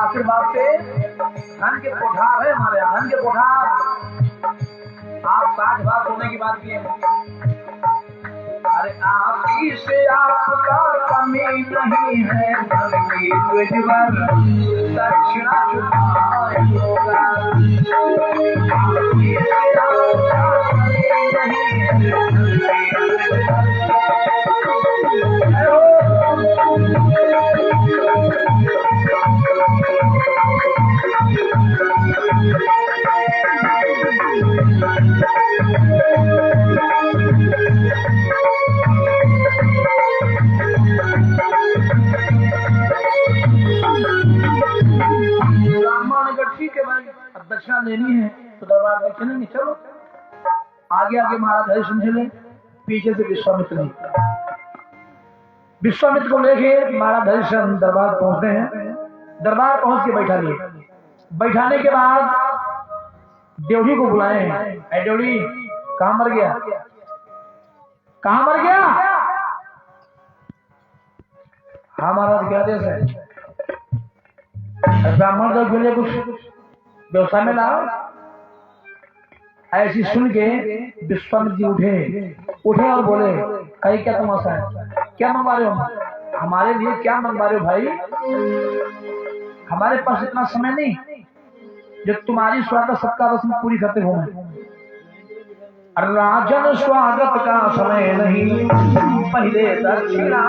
आशीर्वाद से धन के कोठार है हमारे यहाँ, धन के कोठार। आप 60 बार सोने की बात किए। अरे आपकी से आपका कमी नहीं है, धन की तुझ पर दक्षिणा चुकाए होगा। आपकी से आपका कमी नहीं है, धन ठीक है भाई, अब दक्षिणा लेनी है तो दरबार में चलेंगे। चलो आगे आगे महाराज हरिश्चंद्र चले, पीछे से विश्वामित्र को लेके महाराज हरिश्चंद्र दरबार पहुंचते हैं। दरबार पहुंच के बैठा लिए। बैठाने के बाद ड्योढ़ी को बुलाए हैं। ऐ ड्योढ़ी, कहां मर गया, कहां मर गया? हाँ महाराज, क्या देश है? ब्राह्मण दल के लिए कुछ व्यवस्था में लाओ। ऐसी सुन के विश्वामित्र जी उठे और बोले, कहीं क्या तमाशा है? क्या मंगवा रहे हो? हमारे लिए क्या मंगवा रहे हो भाई? हमारे पास इतना समय नहीं जो तुम्हारी स्वागत सबका रस्म पूरी करते हो। राजन स्वागत का समय नहीं, पहले दक्षिणा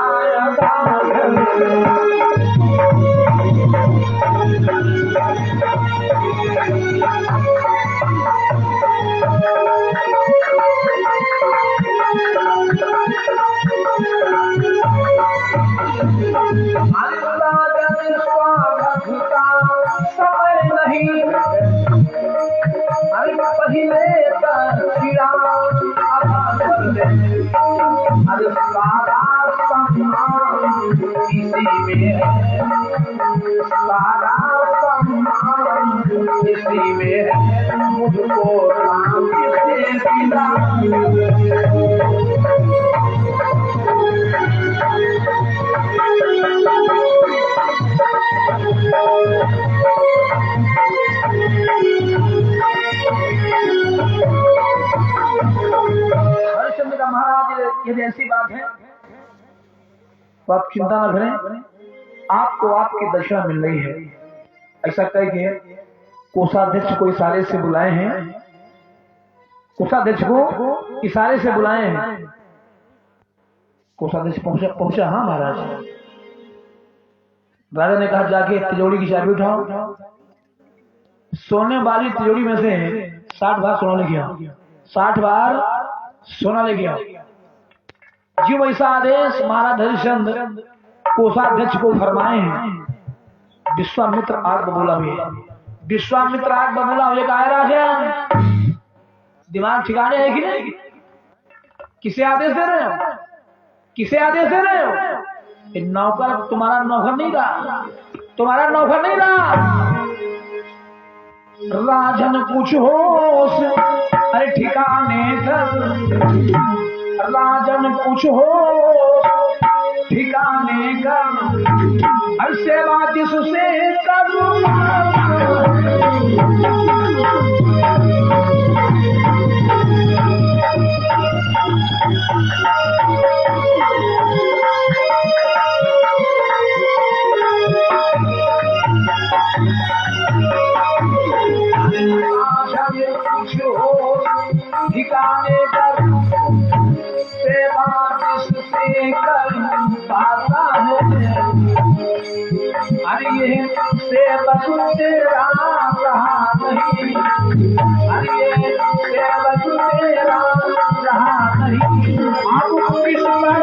समय नहीं, अरे पहले दक्षिणा अरे सारा सम्मान इसी में है, सारा सम्मान इसी में है। मुझको राम से पिला हरिश्चंद्र का महाराज, यदि ऐसी बात है तो आप चिंता न करें, आपको आपकी दक्षिणा मिल रही है। ऐसा कह के कोषाध्यक्ष को इशारे से बुलाए हैं, कोषाध्यक्ष को इशारे से बुलाए हैं। कोषाध्यक्ष पहुंचा। हाँ महाराज। राजा ने कहा, जाके तिजोरी की चाबी उठाओ। सोने वाली तिजोरी में से 60 बार सोना लेके आओ, 60 बार सोना लेके आओ। जी वैसा आदेश महाराज हरिश्चंद्र कोषाध्यक्ष को फरमाए हैं। विश्वामित्र आग बबूला हुए। विश्वामित्र आग बबूला हुए का राजा, दिमाग ठिकाने है कि नहीं? किसे आदेश दे रहे हो? किसे आदेश दे रहे हो? नौकर तुम्हारा नौकर नहीं रहा, तुम्हारा नौकर नहीं रहा। राजन कुछ होश अरे ठिकाने कर, राजन कुछ होश ठिकाने कर, हर सेवा जिससे करूं। ठिकाने कर, सेवा जिससे कर पाता है। अरे ये सेवक तेरा रहा नहीं, अरे ये सेवक तेरा रहा नहीं। आप किस पर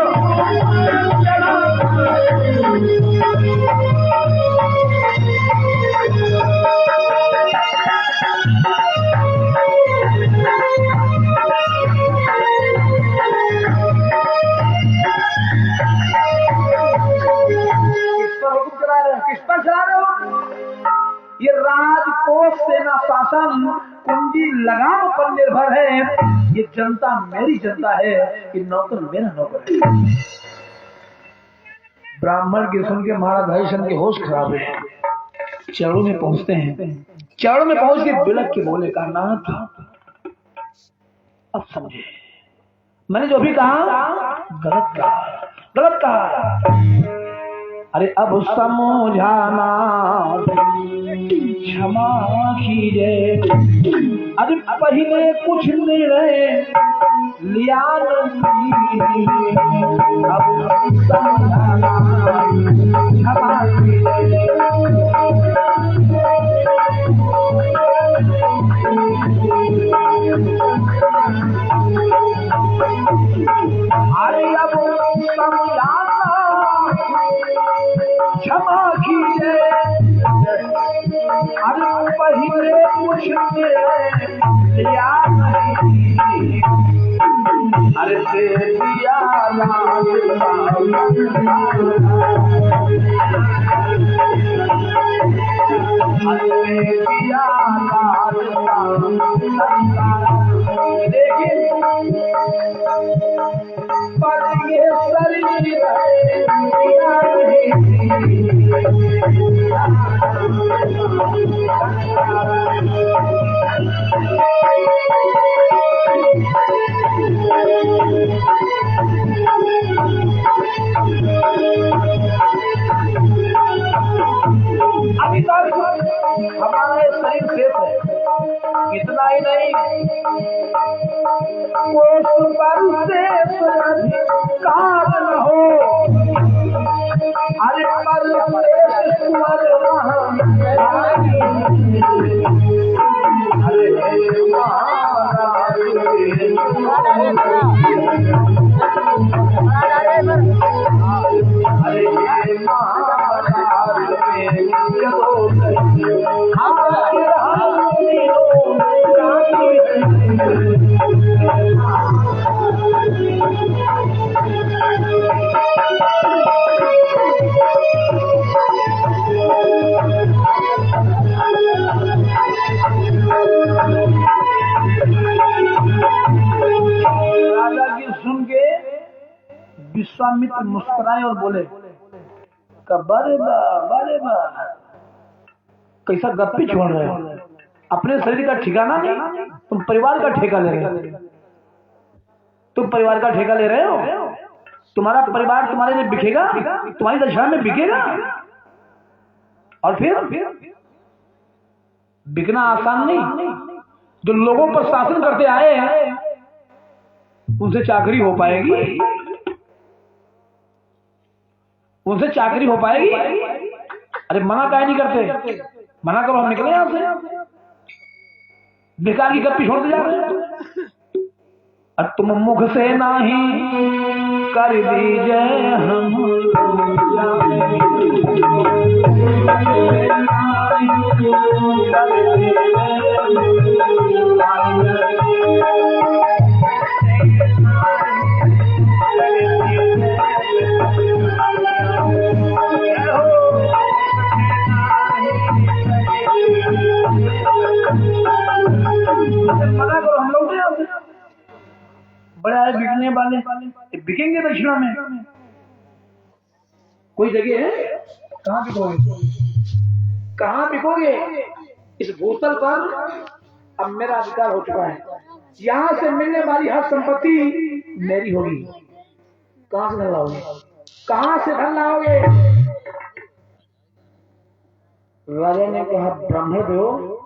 सेना शासन कुंजी लगाम पर निर्भर है। ये जनता मेरी जनता है, ये नौकर मेरा नौकर है। ब्राह्मण की सुन के महाराज हरिश्चंद्र के होश खराब है। चरणों में पहुंचते हैं, चरणों में पहुंच के बिलक के बोले का नाथ अब समझे, मैंने जो भी कहा गलत कहा, गलत कहा। अरे अब समझाना क्षमा कीजिए, अरे पहले कुछ निर्णय लिया नहीं, अब समझाना क्षमा कीजिए। अरे अब समझाना क्षमा कीजिए, अरे पहले कुछ लिया नहीं, अरे दे दिया लेकिन पर ये शरीर अभी तक हमारा शरीर शेष है। इतना ही नहीं, कोष पर शेष कारण हो, अरे पर शेष स्वर विश्वामित्र मुस्कुराए और बोले बारे बा कैसा गप्पी छोड़ रहे हो, अपने शरीर का ठिकाना नहीं, तुम परिवार का ठेका ले रहे हो, तुम परिवार का ठेका ले रहे हो। तुम्हारा परिवार तुम्हारे लिए बिकेगा, तुम्हारी दशा में बिकेगा, और फिर बिकना आसान नहीं। जो लोगों पर शासन करते आए हैं उनसे चाकरी हो पाएगी, उनसे चाकरी हो पाएगी। अरे मना काहे नहीं करते, मना करो, हम निकले यहां से, बेकार की गप्पी छोड़ते जा रहे हैं। और तुम मुख से नहीं कर दीजिए हम मना करो, हम लोग बड़े आए बिकने वाले, बिकेंगे दक्षिणा में। कोई जगह है, कहाँ बिकोगे, कहाँ बिकोगे? इस भूतल पर अब मेरा अधिकार हो चुका है, यहाँ से मिलने वाली हर संपत्ति मेरी होगी। कहाँ से धन लाओगे, कहाँ से धन लाओगे? राजा ने कहा ब्राह्मण देव,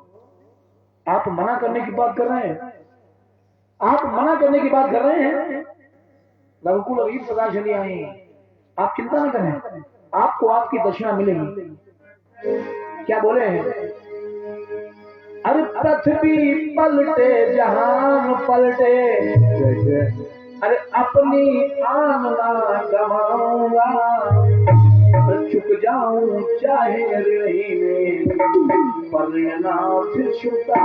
आप मना करने की बात कर रहे हैं, आप मना करने की बात कर रहे हैं। रघुकुल वीर सदा चली आई, आप चिंता न करें, आपको आपकी दक्षिणा मिलेगी। क्या बोले हैं? अरे पृथ्वी पलटे जहान पलटे, अरे अपनी आन ना गवाऊंगा, चुक जाऊं चाहे रही में, पर ना फिर छुटा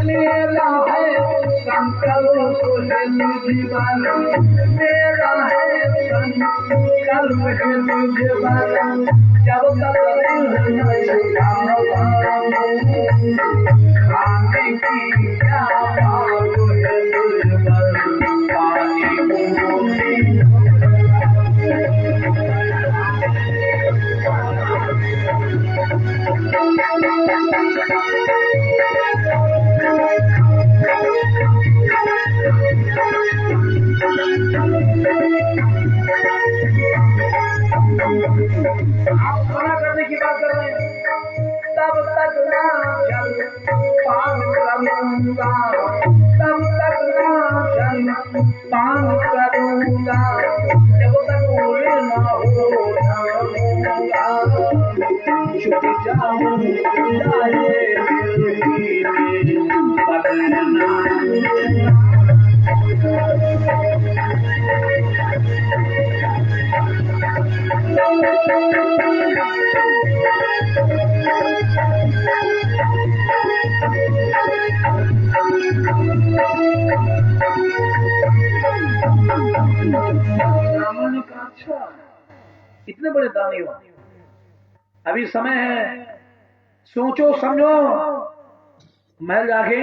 मेरा है संकल्प है जीवन, मेरा है संकल्प है जीवन, जब तक खाने की क्या बात है दुर्बल, पानी आप खाना करने की बात कर रहे हैं, तब तक ना जल पान करूंगा, तब तक ना जल पान करूंगा, जब तक पूरे ना हो जाऊंगा, छुप जाऊं जाए बदलना। ब्राह्मण का अच्छा, इतने बड़े दानी हो, अभी समय है, सोचो समझो। महल जाके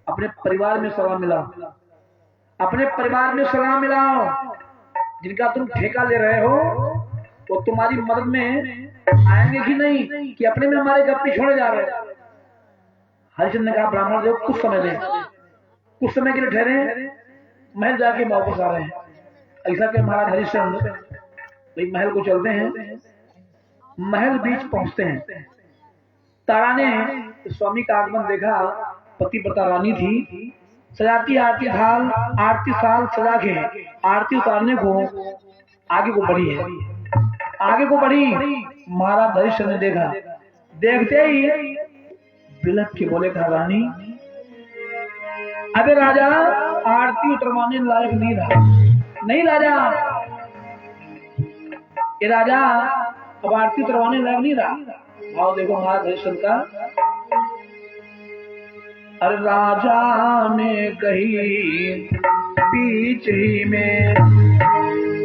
अपने परिवार में सलाम मिलाओ, अपने परिवार में सलाम मिलाओ। जिनका तुम ठेका ले रहे हो वो तुम्हारी मदद में आएंगे कि नहीं, कि अपने में हमारे गप्पी छोड़े जा रहे हैं। हरिश्चंद्र ने कहा ब्राह्मण देव कुछ समय दें, कुछ समय के लिए ठहरे, महल जाके वापस आ रहे हैं। ऐसा कि महाराज हरिश्चंद्र भाई महल को चलते हैं। महल बीच पहुंचते हैं। तारा ने स्वामी का आगमन देखा, पतिव्रता रानी थी, सजाती आरती थाल आरती साल सजा के आरती उतारने को आगे को बढ़ी है, आगे को बढ़ी। महाराज हरिश्चंद्र ने देखा, देखते ही बिलख के बोले कहा रानी अबे राजा आरती उतरवाने लायक नहीं रहा, नहीं राजा, ये राजा अब आरती उतरवाने लायक नहीं रहा। आओ देखो महाराज हरिश्चंद्र का, अरे राजा ने कही बीच ही में,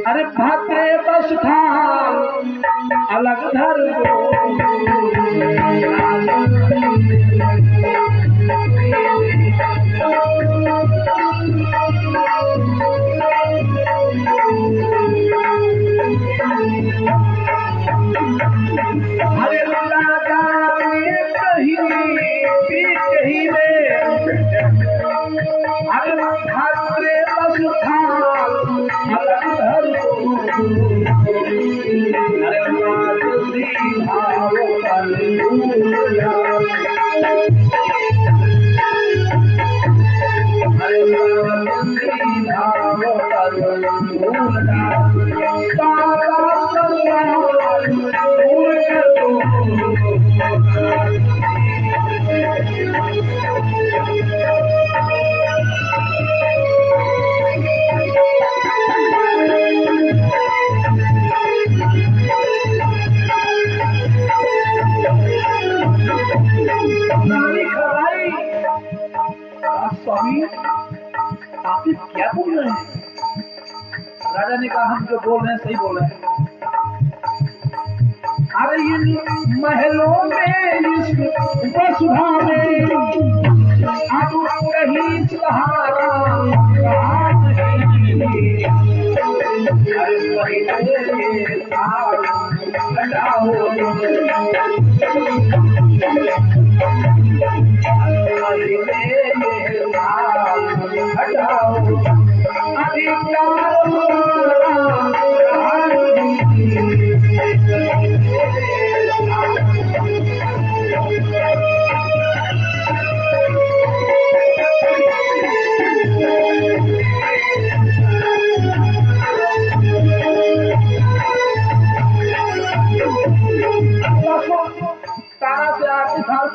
अरे भाते बस था अलग धर अरे राजा ने कही बीच ही में, अरे भाते बस था अलग धर, अरे मातसी भाव पर भूला, अरे मातसी भाव पर भूला, तारा संसार भूल स्वामी आप क्या बोल रहे हैं? राजा ने कहा हम जो बोल रहे हैं सही बोल रहे हैं। अरे इन महलों में इस वसुधा में अब कहीं सहारा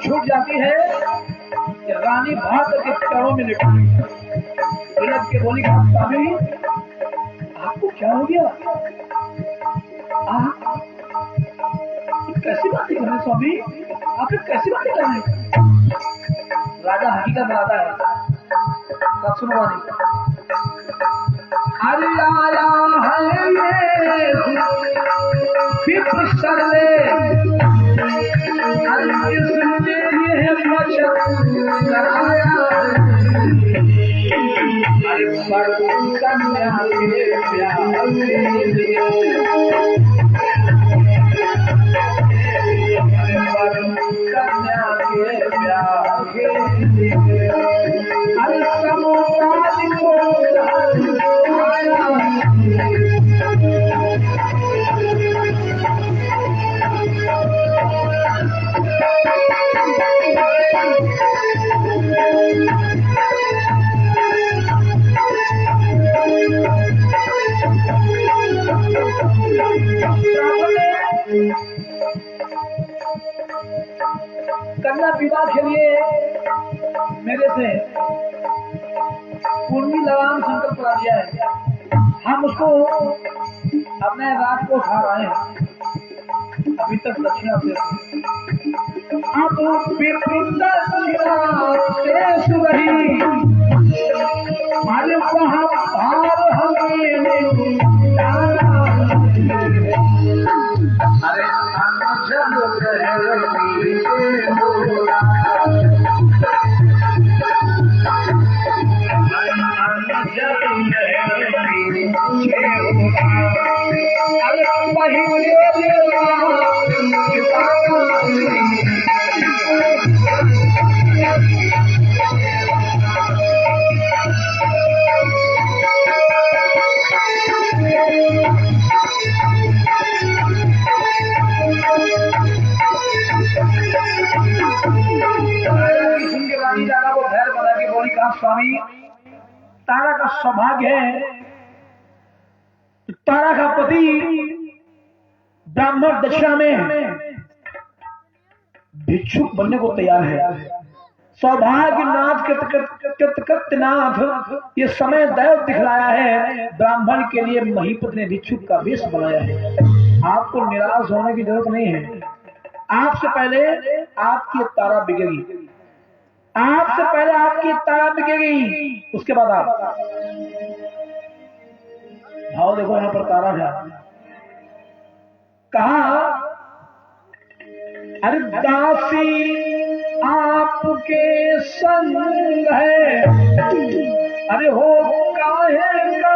छूट जाती है कि रानी भाग के चरणों में लिटती है। के बोली स्वामी आपको क्या हो गया? कैसी बातें कर रहे हैं स्वामी, आप कैसी बातें कर रहे हैं? राजा हकीकत बताता है, सब सुनो वाली। अरे आया है ये विप्सर ले, अरे इसने ये वचन कराया, अरे पर कन्या के प्यार के लिए, कन्या के प्यार के लिए, अरे समुदाय को कन्या विवाह के लिए मेरे से पूर्वी लगाम संकल्प करा दिया है। हम उसको अपने रात को खा रहे हैं, अभी तक दक्षिणा से अब दक्षिणा शेष रही, हमारे वहाँ भार हमें अरे जब अरे स्वामी, तारा का सौभाग्य है, तारा का पति ब्राह्मण दक्षिणा में भिक्षुक बनने को तैयार है। सौभाग्यनाथ कृतकृत्यनाथ ये समय दैव दिखलाया है, ब्राह्मण के लिए महीपति ने भिक्षुक का वेश बनाया है। आपको निराश होने की जरूरत नहीं है। आपसे पहले आपकी तारा बिकेगी, आपसे पहले आपकी तारा बिकेगी, उसके बाद आप भाव देखो। यहां पर तारा है, कहा अरे दासी आपके संग है, अरे हो काहे का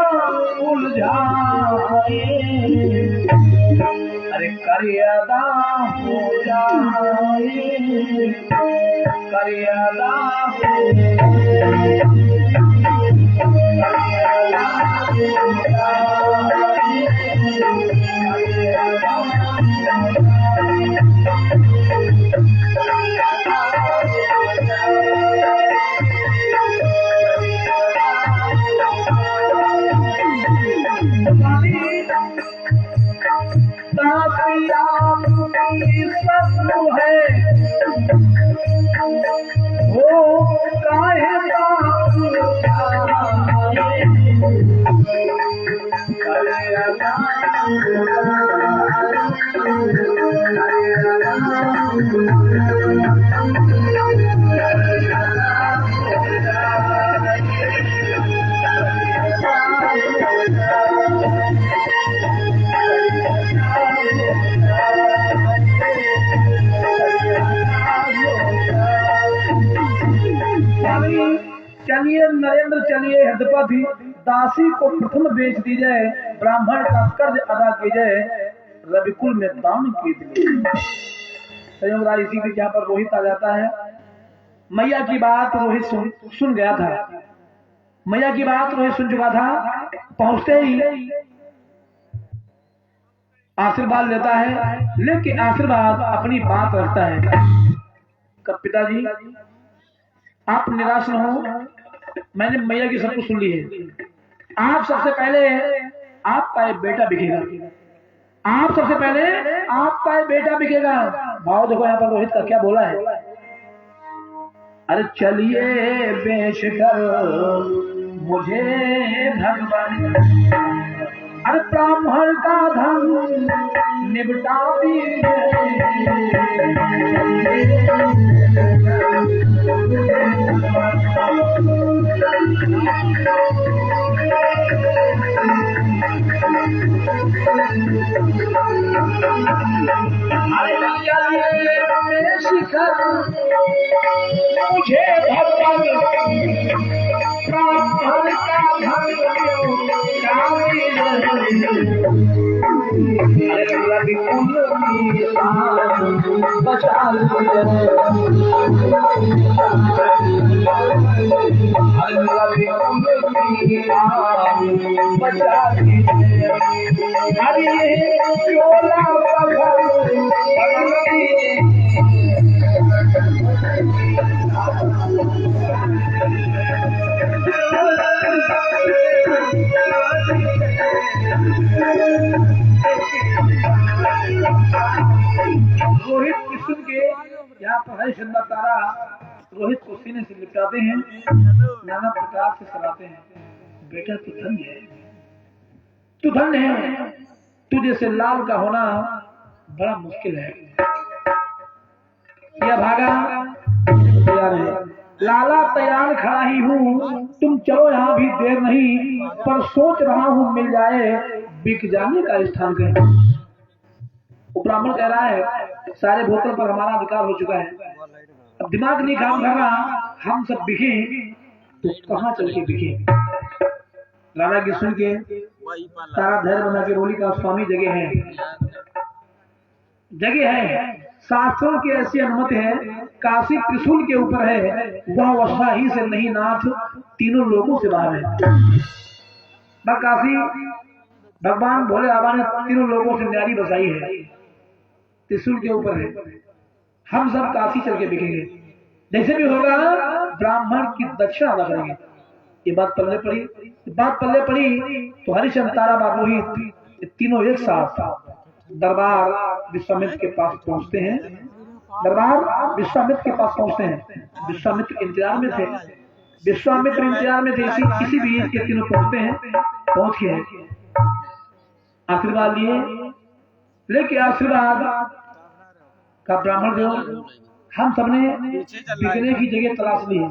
उलझाए, अरे करियादा हो जाए, करियादा है वो काहे चलिए नरेंद्र, चलिए हृदयपति, दासी को प्रथम बेच दी जाए, ब्राह्मण का कर्ज अदा किया जाए, रविकुल में दान कीजिए। संयोग राज इसी बीच यहाँ पर रोहित आ जाता है। मैया की बात रोहित सुन गया था, मैया की बात रोहित सुन चुका था। पहुंचते ही आशीर्वाद लेता है, लेकिन आशीर्वाद अपनी बात रखता है। कब पिताजी आप निराश न हो, मैंने मैया की सब कुछ सुन ली है। आप सबसे पहले आपका एक बेटा बिकेगा, आप सबसे पहले आपका एक बेटा बिकेगा। भाव देखो यहाँ पर रोहित का क्या बोला है। अरे चलिए बेच कर मुझे भगवान, हर ब्राह्मण का धन निपटा शिखर मुझे भगवान ब्राह्मण का धन बचा रोहित की सुन के यहाँ पर हरिश्चंद्र तारा रोहित को सीने से लिपटाते हैं, नाना प्रकार से सराहते हैं। बेटा तू धन्य है, तू धन्य है, तुझे से लाल का होना बड़ा मुश्किल है। यह भागा तैयार है, लाला तैयार खड़ा ही हूँ, तुम चलो यहाँ भी देर नहीं, पर सोच रहा हूँ मिल जाए बिक जाने का स्थान कहीं। ब्राह्मण कह रहा है सारे भूतल पर हमारा अधिकार हो चुका है, अब दिमाग नहीं काम कर रहा, हम सब बिके तो कहाँ चल के बिके। लाला की सुन के तारा धैर्य बना के बोली का स्वामी जगह है, जगह है, शास्त्रों की ऐसी अनुमति है, काशी त्रिशूल के ऊपर है, वह वसा ही से नहीं नाथ तीनों लोगों से बाहर है। काशी भगवान भोले बाबा ने तीनों लोगों से न्यारी बसाई है, त्रिशूल के ऊपर है, हम सब काशी चल के बिकेंगे, जैसे भी होगा ब्राह्मण की दक्षिणा अदा करेंगे। ये बात पल्ले पड़ी तो हरिश्चंद्र तारा रोहित तीनों एक साथ दरबार विश्वामित्र के पास पहुंचते हैं। विश्वामित्र इंतजार में थे, इसी बीच के तीनों पहुंचते हैं, पहुंच के आशीर्वाद लिए, लेके आशीर्वाद का ब्राह्मण जो हम सबने बिकने की जगह तलाश ली है,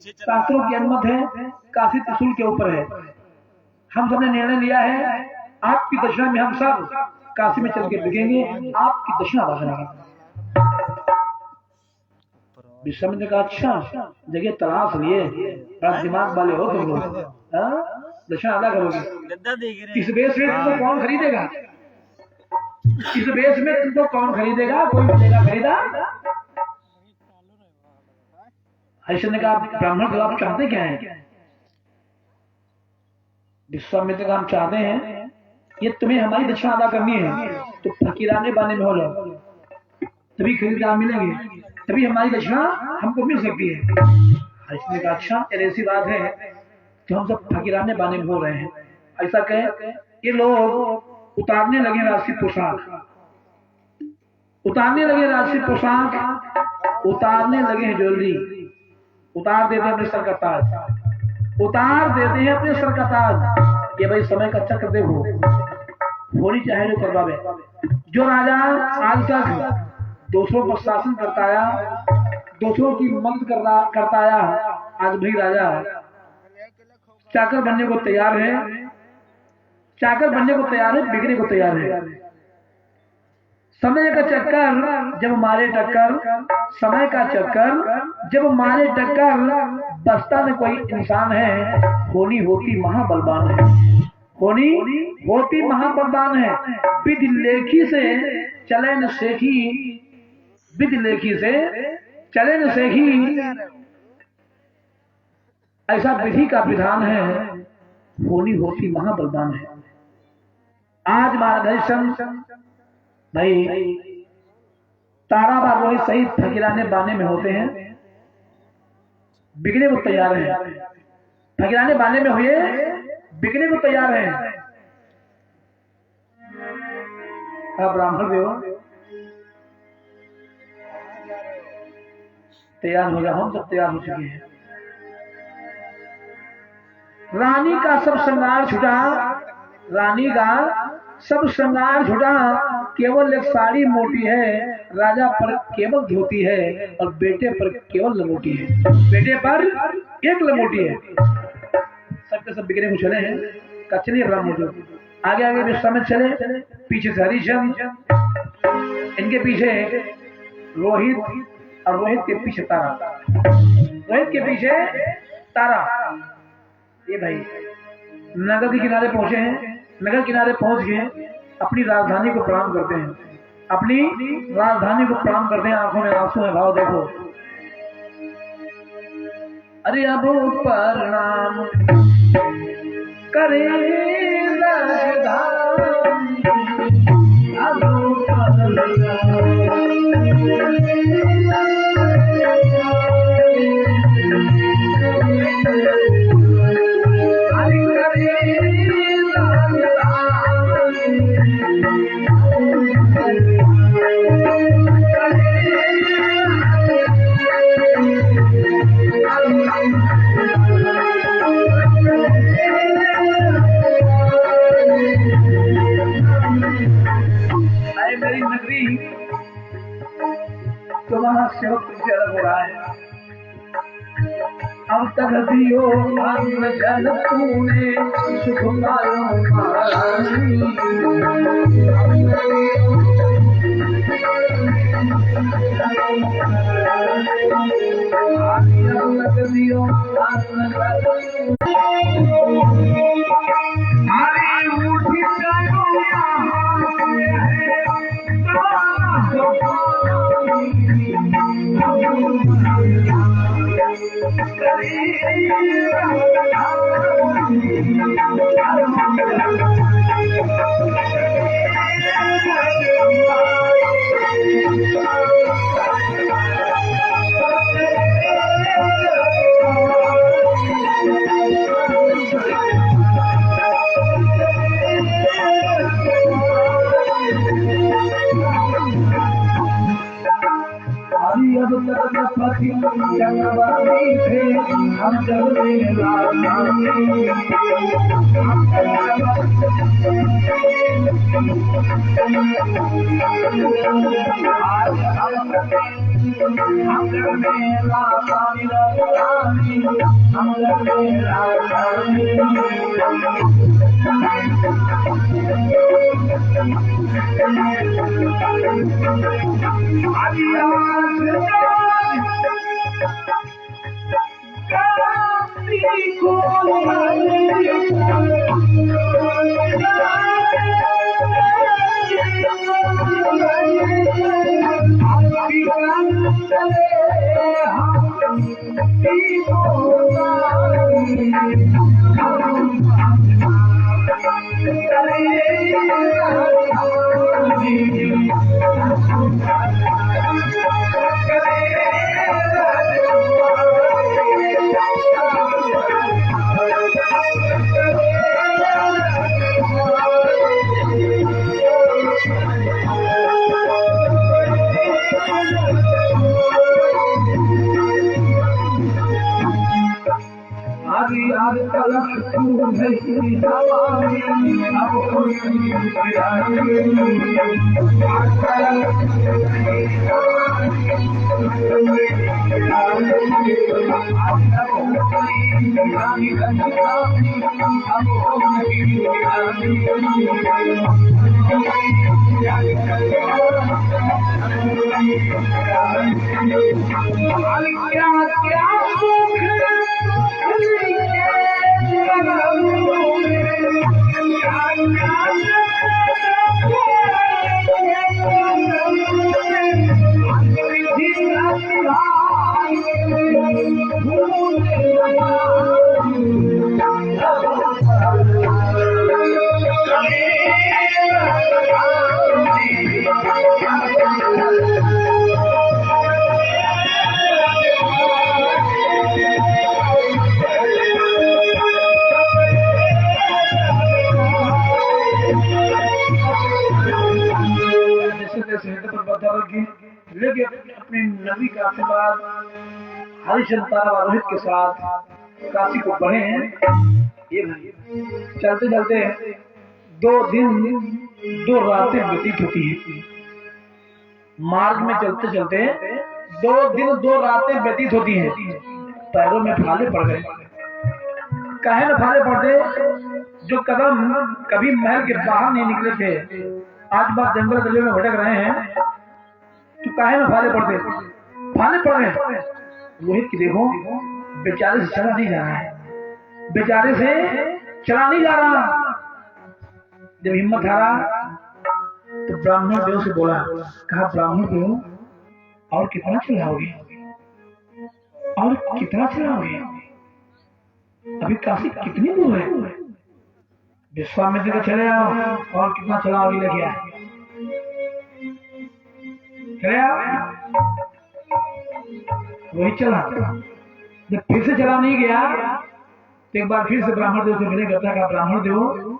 शास्त्रों की अनुमत है, काशी त्रिशूल के ऊपर है, हम सबने निर्णय लिया है आपकी दक्षिणा में हम सब काशी में चल के बिकेंगे, आपकी दक्षिणा अदा करेंगे। विश्वामित्र ने कहा अच्छा जगह तलाश लिए, बड़ा दिमाग वाले हो तुम लोग, दक्षिणा अदा करोगे, इस बेस में तुमको कौन खरीदेगा, इस बेस में तुमको कौन खरीदेगा, कोई मिलेगा खरीदा। हरिश्चंद्र ने कहा ब्राह्मण को आप चाहते क्या है। विश्वामित्र का हम चाहते हैं ये तुम्हें हमारी दक्षिणा अदा करनी है तो फकीराने बाने में हो जाओ, तभी खरीदार मिलेंगे, तभी हमारी दक्षिणा हमको मिल सकती है। हरिश्चंद्र ने कहा अच्छा ऐसी बात है तो हम सब फकीराने बाने में हो रहे हैं। ऐसा कहे ये लोग उतारने लगे राशि पोशाक, उतारने लगे ज्वेलरी, उतार देते हैं अपने सर का ताज, ये भाई समय का चक्र देखो, होनी चाहे जो करवावे। जो राजा आज तक दूसरों पर शासन करता आया, दूसरों की मदद करता आया, आज भाई राजा चाकर बनने को तैयार है, बिगड़ने को तैयार है। समय का चक्कर जब मारे टक्कर, बसता में कोई इंसान है, होनी होती महाबलवान है, विधि लेखी से चले न सेखी, ऐसा विधि का विधान है, होनी होती महाबलवान है। आज हरिश्चंद्र भाई तारा बाबू सही फकीराने बाने में होते हैं, बिकने को तैयार हैं, फकीराने बाने में हुए बिकने को तैयार हैं। ब्राह्मण देव तैयार हो जाओ, हम सब तैयार हो चुके हैं। रानी का सब श्रृंगार छुटा, रानी का सब श्रृंगार झूठा, केवल एक साड़ी मोटी है, राजा पर केवल धोती है और बेटे पर केवल लंगोटी है। बेटे पर एक लंगोटी है। सबके सब बिगड़े हुए चले हैं, कचरे ब्राह्मण आगे आगे विश्वामित्र चले, पीछे से हरिश्चंद्र, इनके पीछे रोहित और रोहित के पीछे तारा, रोहित के पीछे तारा। ये भाई नगर के किनारे पहुंचे हैं। नगर किनारे पहुंच गए, अपनी राजधानी को प्रणाम करते हैं, अपनी राजधानी को प्रणाम करते हैं। आंखों में आंसू है, भाव देखो। अरे अब प्रणाम करे राजधानी, अब मेरी नगरी तुम्हारा सेवक तुझसे अलग हो रहा है। अब तक दियो अन्न जल तूने सुख पायो महारानी, अब तक दियो अन्न जल हम जब अपने नबी का आशीर्वाद हरिश्चंद्र और रोहित के साथ काशी को बढ़े हैं। ये चलते चलते 2 दिन 2 रातें व्यतीत होती है। मार्ग में चलते चलते 2 दिन 2 रातें व्यतीत होती हैं। पैरों में फाले पड़ गए। काहे में फाले पड़ते? जो कदम कभी महल के बाहर नहीं निकले थे, आज बात जंगल गलियों में भटक रहे हैं, तो काहे में फाले पड़ते? फाले पड़ गए। रोहित की देखो, बेचारे से चला नहीं जा रहा है, बेचारे से चला नहीं जा रहा। जब हिम्मत हारा तो ब्राह्मण देव से बोला, कहा ब्राह्मण देव और कितना चलाओगे, और कितना चलाओगे, अभी काशी कितनी दूर है? विश्वामित्र का चले आओ, और कितना चलाओगे, लेके आए, चले आओ। वही चला। जब फिर से चला नहीं गया तो एक बार फिर से ब्राह्मण देव से मिले। करता कहा, ब्राह्मण देव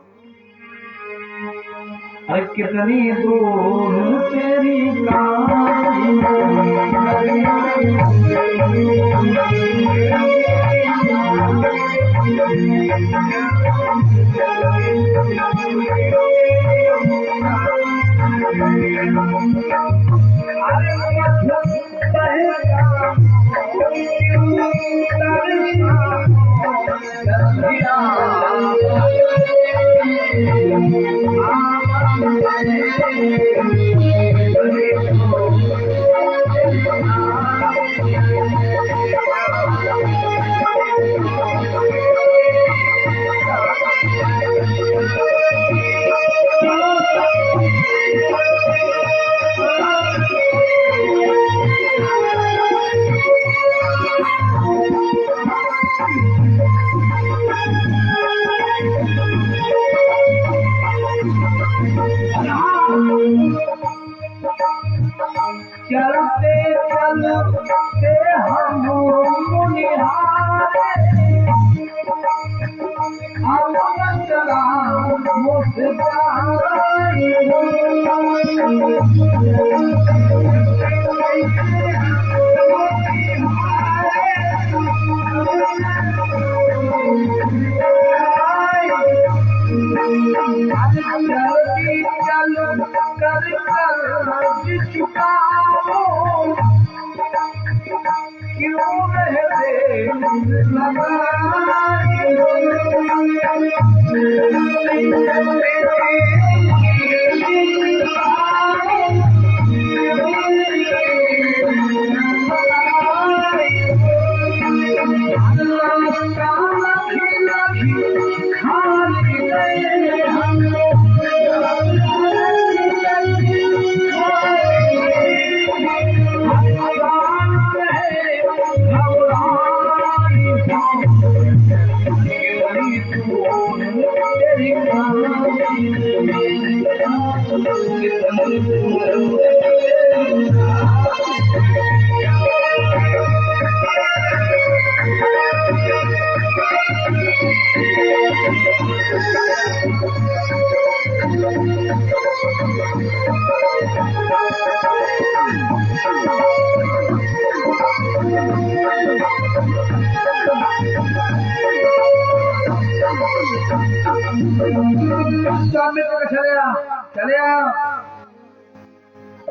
अरे कितनी दूर तेरी चलते चलते हम मुनिहारे, अब चला चल कर चुका क्यों रहते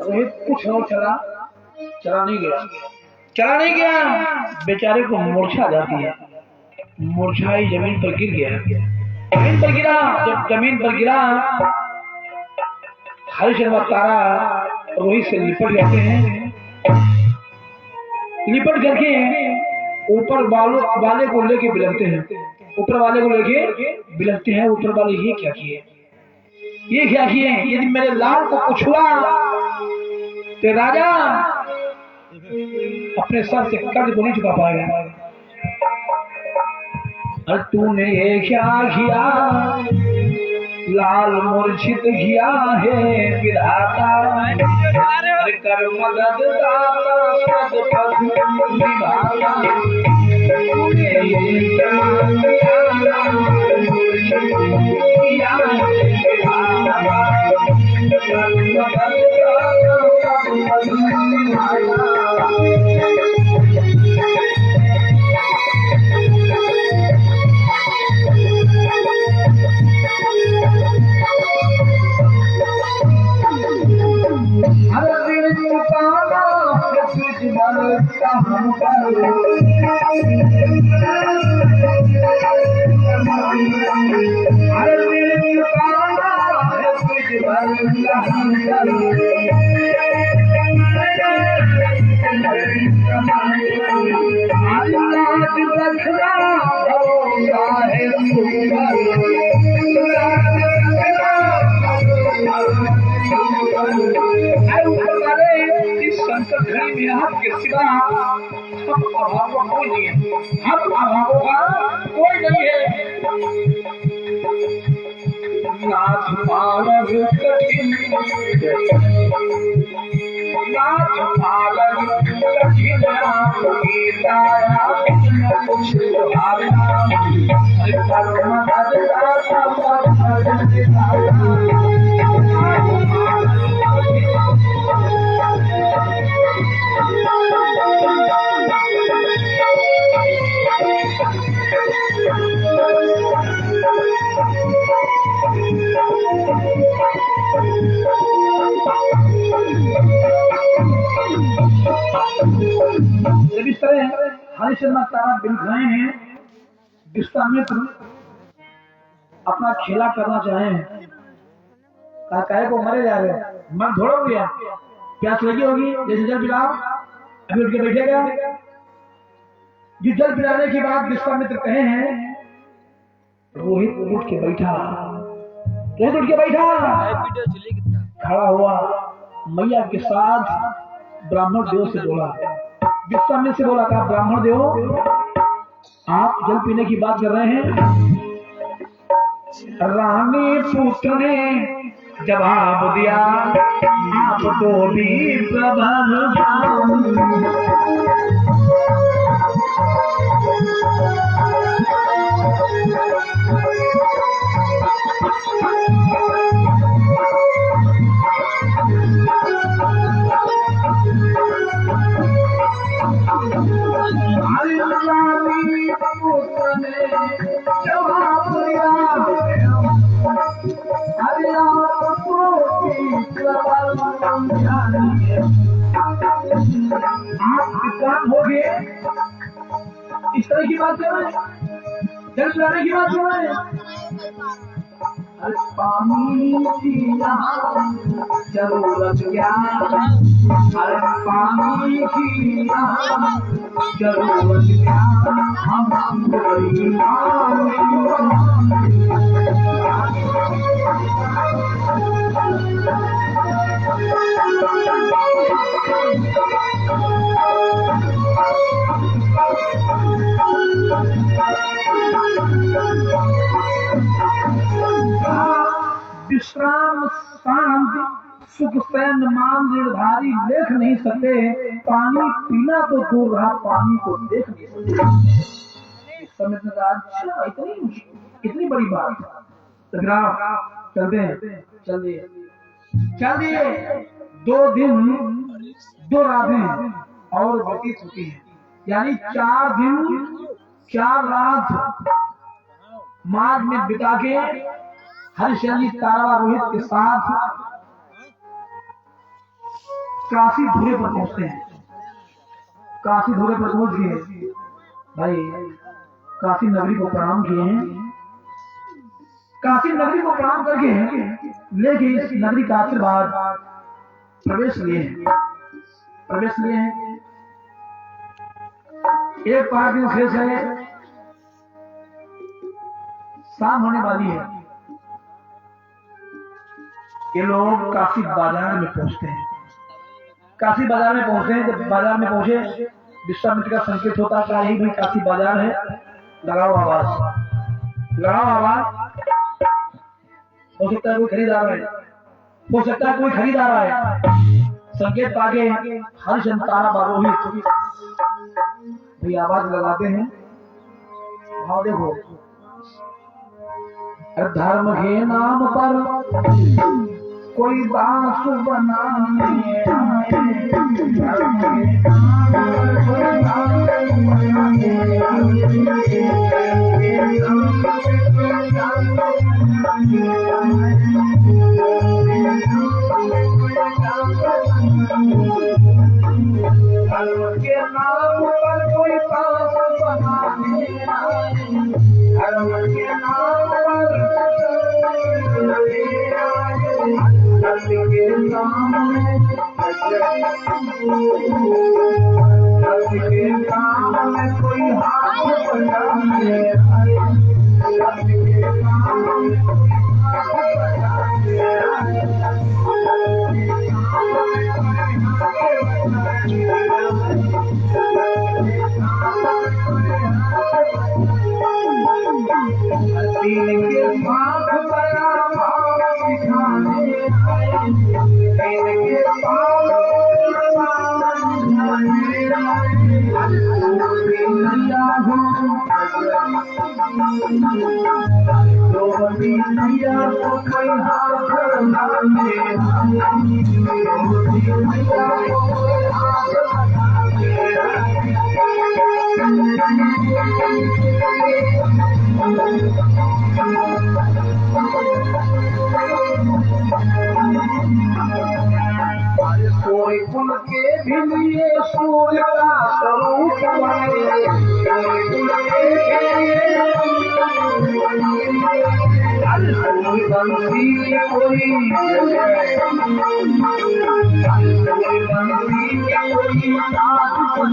रोहित कुछ और चला नहीं गया। बेचारे को मूर्छा आ जाती है, मूर्छाई जमीन पर गिर गया। जमीन पर गिरा, जब जमीन पर गिरा हरिश्चंद्र व तारा रोहित से लिपट जाते हैं। लिपट करके ऊपर वाले को लेके बिलखते हैं, ऊपर वाले को लेके बिलखते हैं। ऊपर वाले ये क्या किए, ये क्या किए? यदि मेरे लाल को कुछ हुआ तो राजा अपने सर से कर्ज को नहीं चुका पाएगा। और तूने ये क्या किया, लाल मूर्छित किया है विधाता, कर मदद दाता सदपथ निभाता। तूने ये क्या किया है विधाता, कर मदद दाता सदपथ निभाता। संकट घड़ी में आपके सिवा हम अभावों कोई नहीं है, हम अभावों का कोई नहीं है। नाथ पालक कठिन, नाथ पालक कठिन गीताया कुछ भावना कर्म जब इस तरह हरिश्चंद्र तारा बिल गए हैं, विश्वामित्र अपना खेला करना चाहे, काहे को मरे जा रहे, मन थोड़ा हो गया, प्यास लगी होगी, जैसे जल पिलाओ, अभी उठ के बैठेगा। जिस जल पिलाने के बाद विश्वामित्र कहे हैं, रोहित उठ के बैठा, रोहित उठ के बैठा, खड़ा हुआ, मैया के साथ ब्राह्मण देव से बोला, विश्वामित्र से बोला था, ब्राह्मण देव आप जल पीने की बात कर रहे हैं। रानी पुत्र ने जवाब दिया, आप तो भी प्रभाव काम हो गए, इस तरह की बात कर रहे हैं, जल पिलाने की बात कर रहे हैं। पानी की जरूरत क्या, पानी की जरूरत क्या, हम विश्राम शांति सुख सैन मान निर्धारी देख नहीं सकते, पानी पीना तो दूर रहा, पानी को देख नहीं सकते। समझ में अच्छा इतनी बड़ी बात, चलते हैं, चल दिए 2 दिन 2 रातें और व्यतीत होती है, यानी 4 दिन 4 रात मार्ग में बिता के हरिश्चंद्र तारा रोहित के साथ काशी धुरे पर पहुंचते हैं। काशी धुरे पर पहुंच गए भाई, काशी नगरी को प्रणाम किए हैं, काशी नगरी को प्रणाम करके लेके इस नगरी का आशीर्वाद प्रवेश लिए हैं। एक 5 दिन शेष है, शाम होने वाली है, ये लोग काशी बाजार में पहुंचते हैं। काशी बाजार में पहुंचते हैं, जब बाजार में पहुंचे विश्वामित्र का संकेत होता है यही भाई काशी बाजार है, लगाओ आवाज। हो सकता है कोई खरीदार है, संकेत पाके हरिश्चंद्र तारा रोहित भाई आवाज लगाते हैं। भाव देखो, धर्म के नाम पर कोई दास बनाने धर्म के नाम सामने कोई हाथ बचाने आए, दीन के साथ बड़ा भाव दिखाने आए, दीन के साथ नैया हो तो नैया को कोई हाथ लगाने कोई पुल के भी लिए सूर्य का स्वरूप बने, बंसी कोई साथ बचाने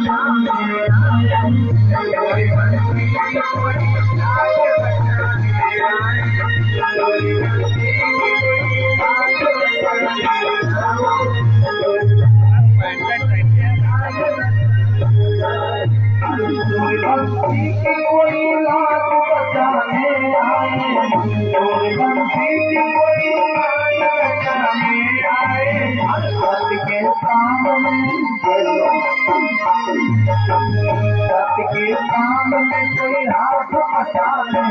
कोई लाख बचाने आए, सत्य के सामने कोई हाथ बचाने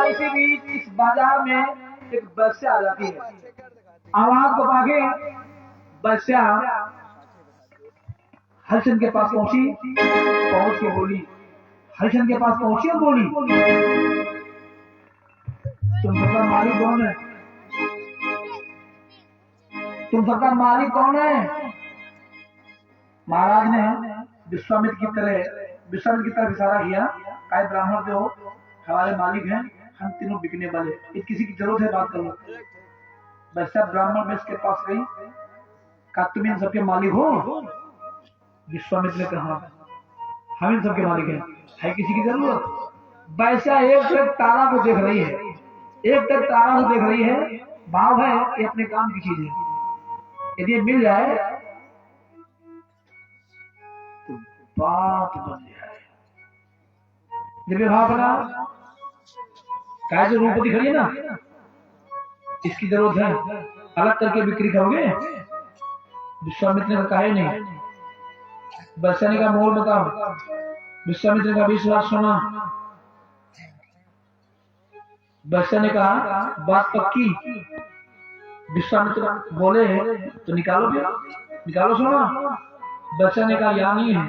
इसी बीच इस बाजार में एक बस्या आ जाती है। आवाज दबा के बस्या हरिचंद के पास पहुंची, पहुंच के बोली, हरिचंद के पास पहुंची और बोली, तुम सबका मालिक कौन है? तुम सबका मालिक कौन है? महाराज ने विश्वामित्र की तरफ इशारा किया, काय ब्राह्मण जो हमारे मालिक हैं, हम तीनों बिकने वाले, किसी की जरूरत है बात कर लो। वैसा ब्राह्मण में इसके पास गई, कहा तुम इन सबके मालिक हो? विश्वामित्र ने कहा हम इन सबके मालिक हैं, है किसी की जरूरत? वैसा एक तक तारा को देख रही है, एक तक तारा को देख रही है, भाव है ये अपने काम की चीज है, यदि मिल जाए तो बात बन जाए। दिव्य भाव बना, क्या जो रूप दिख रही है ना, इसकी जरूरत है, अलग करके बिक्री करोगे? विश्वामित्र ने कहा नहीं। बच्चा ने कहा मोल बताओ। विश्वामित्र का विश्वास सुना। बच्चा ने कहा बात पक्की। विश्वामित्र बोले तो निकालो भैया, निकालो सोना। बच्चा ने कहा यहाँ नहीं है,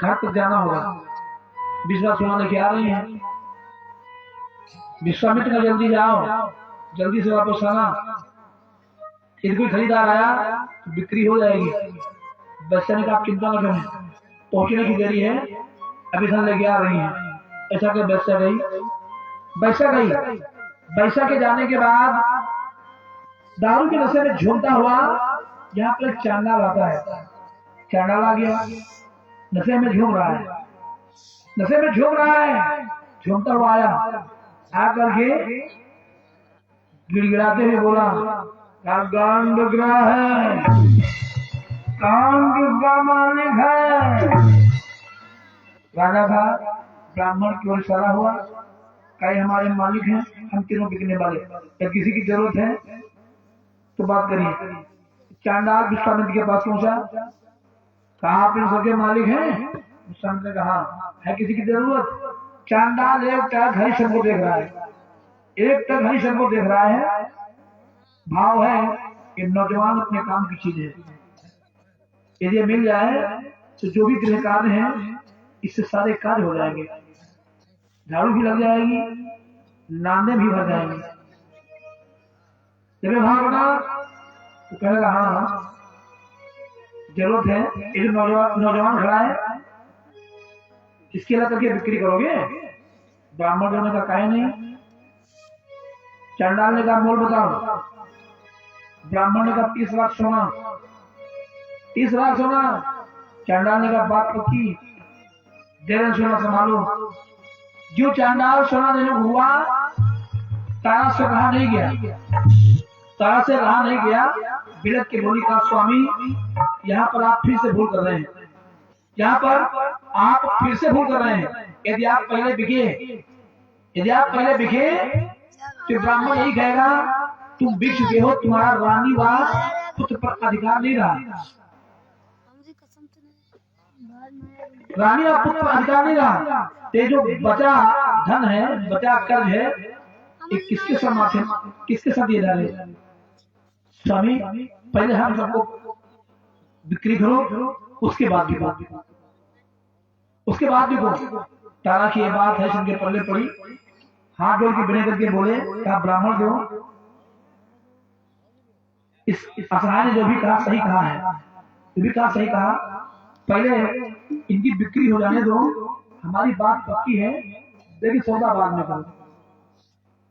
घर तक जाना होगा। विश्वास सोना लेके आ रही है। विश्वामित्र का जल्दी जाओ, जल्दी से वापस आना, यदि कोई खरीदार आया तो बिक्री हो जाएगी। बच्चा ने कहा आप चिंता न करें, पहुंचने की देरी है, अभी धन लेके आ रही है। ऐसा कर बच्चा गई, बैसा के जाने के बाद दारू के नशे में झूमता हुआ यहाँ पर एक चांडाल आता है। चांडाल आ गया, नशे में झूम रहा है, झूमता हुआ आया, आकर के गिड़गिड़ाते हुए बोला गांड ग्रह है, किसका मालिक है? राजा था, ब्राह्मण की ओर इशारा हुआ, कई हमारे मालिक हैं, हम तीनों बिकने वाले, या किसी की जरूरत है तो बात करिए। चांडाल विश्वामित्र के पास पहुंचा, कहा आप इन सबके मालिक हैं? विश्वामित्र ने कहा है किसी की जरूरत? चांडाल एक टक हरिश्चंद्र को देख रहा है, भाव है कि नौजवान अपने काम की चीज है, यदि मिल जाए तो जो भी गृह कार्य है इससे सारे कार्य हो जाएंगे, झाड़ू भी लग जाएगी, नांदे भी भर जाएंगी। भावना तो कहने लगा हाँ जरूरत है। ये जो नौजवान खड़ा है इसके ला करके बिक्री करोगे? ब्राह्मण ने कहा काहे नहीं। चंडाल ने कहा मोल बताओ। ब्राह्मण ने कहा 30 लाख सोना। 30 लाख सोना। चंडाल ने कहा बात पक्की, दे रहे सोना संभालो। जो चंडाल सोना देने को हुआ तारा से रहा नहीं गया, तारा से रहा नहीं गया। बिलक के बोली का स्वामी यहाँ पर आप फिर से भूल कर रहे हैं, यहाँ पर आप फिर से भूल कर रहे हैं। यदि आप पहले बिके तो ब्राह्मण यही कहेगा तुम बिक चुके हो, तुम्हारा रानी व पुत्र पर अधिकार नहीं रहा। रानी और पुत्र पर अधिकार नहीं रहा। ते जो बचा धन है, बचा कर्ज है, किसके साथ किसके साथ दिए जा रहे? स्वामी पहले हम सबको बिक्री करो, उसके बाद बिको, उसके बाद बिको। तारा की ये बात है सुन के पल्ले पड़ी, हाथ जोड़ के बिने करके बोले क्या ब्राह्मण दो। इस असहाय ने जो भी कहा सही कहा है, जो भी कहा सही कहा। पहले इनकी बिक्री हो जाने दो, हमारी बात पक्की है, लेकिन सौदा बाद में करो,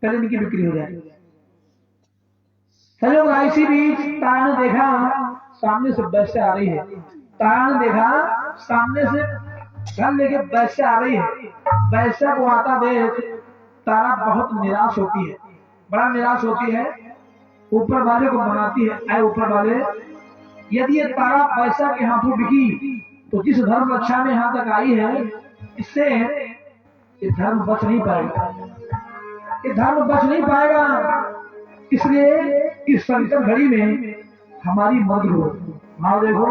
पहले इनकी बिक्री हो जाए। इसी बीच तारा ने देखा सामने से बस आ रही है। तारा ने देखा सामने से घर लेके वैश्या आ रही है। वैश्या को आता देख तारा बहुत निराश होती है, बड़ा निराश होती है। ऊपर वाले को बनाती है, ऐ ऊपर वाले यदि ये तारा वैश्या के हाथों बिकी तो जिस धर्म रक्षा में यहाँ तक आई है, इससे ये धर्म बच नहीं पाएगा, ये धर्म बच नहीं पाएगा। इसलिए इस संकट घड़ी में हमारी मदद हो। हाँ देखो,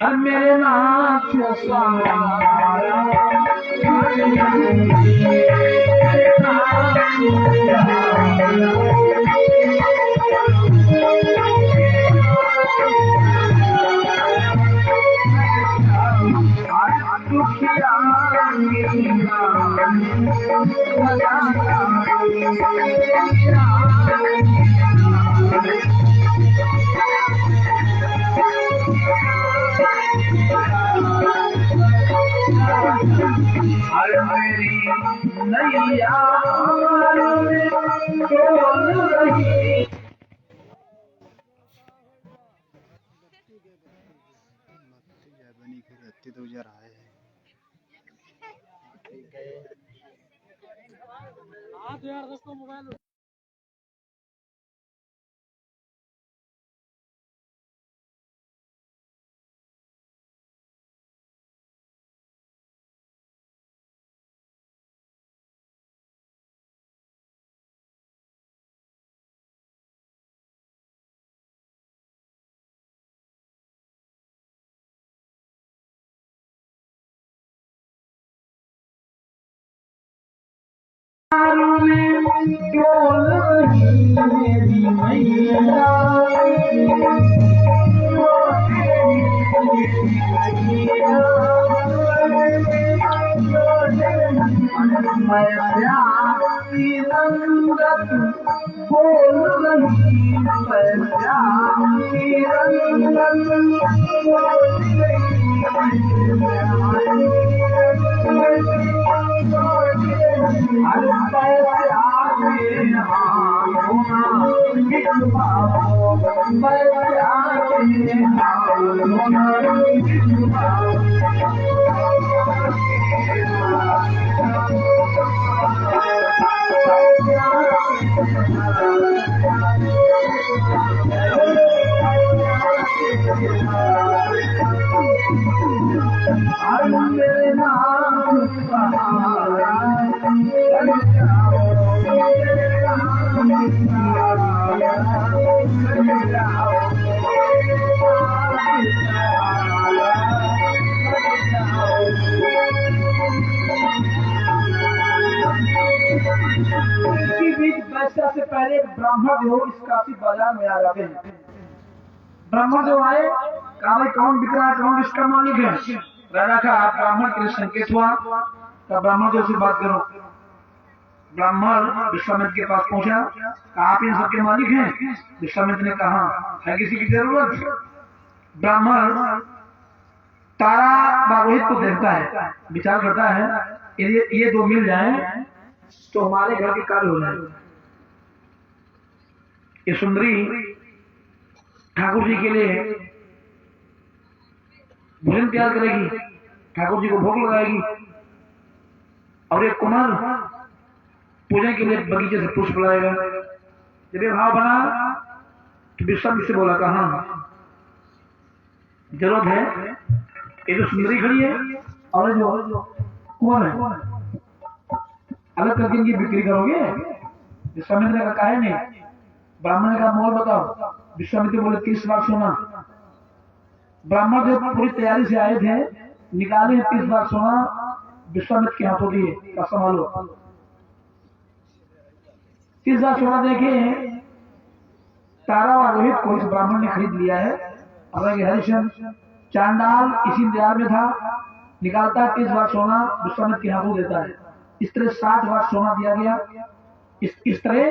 अरे मेरे नाथ नैया तो जा रहा है। यार दोस्तों मोबाइल से पहले ब्राह्मण जो इस काशी बाजार में आ जाते हैं। ब्राह्मण जो आए कहा भाई कौन बिक रहा है, कौन इसका मालिक है। राजा का ब्राह्मण के लिए संकेत हुआ, ब्राह्मण जो से बात करो। ब्राह्मण विश्वामित्र के पास पहुंचा, कहा आप इन सबके मालिक हैं? विश्वामित्र ने कहा है किसी की जरूरत? ब्राह्मण तारा व रोहित को देखता है, विचार करता है ये दो मिल जाएं तो हमारे घर के कार्य हो जाए। ये सुंदरी ठाकुर जी के लिए भोजन तैयार करेगी, ठाकुर जी को भोग लगाएगी, और एक कुमार पूजा के लिए बगीचे से पुष्प लाएगा। जब ये भाव बना तो विश्वामित्र से बोला, कहा जरूरत है? ये जो सुंदरी खड़ी है और जो कुमार है, अलग करके इनकी बिक्री करोगे? विश्वामित्र ने कहा है नहीं। ब्राह्मण का मोल बताओ। विश्वामित्र बोले 30 लाख सोना। ब्राह्मण जो पूरी तैयारी से आए थे, निकाले 30 लाख सोना, विश्वामित्र के हाथों दिए, का संभालो। 30 लाख सोना देखे तारा और रोहित को इस ब्राह्मण ने खरीद लिया है। हालांकि हरिश्चंद्र चांडाल इसी इंतजार में था, निकालता 30 लाख सोना विश्वामित्र के हाथों देता है। इस तरह 60 लाख सोना दिया गया। इस तरह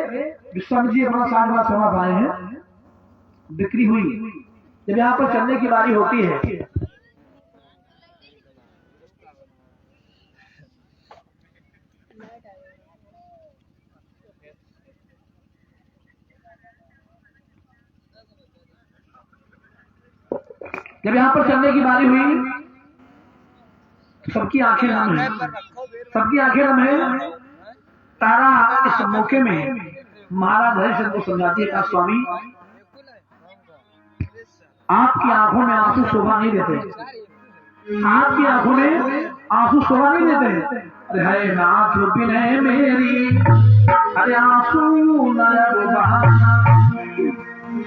विश्वामित्र जी अपना 60 लाख सोना पाए हैं, बिक्री हुई। जब यहाँ पर चलने की बारी होती है जब यहाँ पर चलने की बारी हुई तो सबकी आंखें नम है, सबकी आंखें नम है। तारा इस मौके में महाराज हरिश्चंद्र को समझाती है, स्वामी आपकी आंखों में आंसू शोभा नहीं देते, आपकी आंखों में आंसू शोभा नहीं देते। अरे हरे नाथ बिनय मेरी, अरे आंसू नयन बहाना,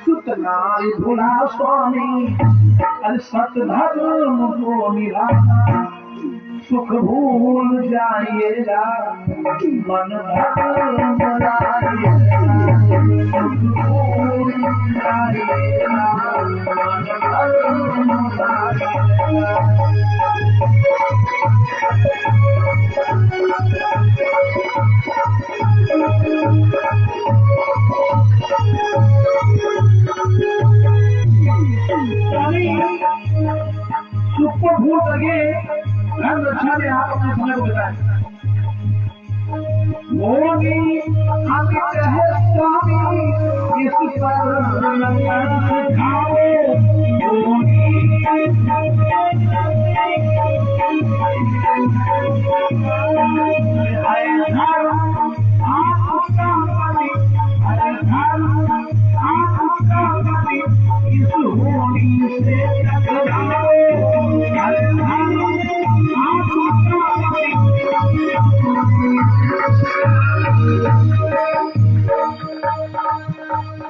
सुत नारी भुला स्वामी, अरे सत धर्म को निराशा, सुख भूल जाइएगा मन धर्म बनाइएगा, सुख भूल जाइएगा मन धर्म बनाइएगा। सुख को भूल करके धर्म रक्षा में आप अपने समय को बिताएं। मोनी अमित है स्वामी इस पर खाओ, इस होनी से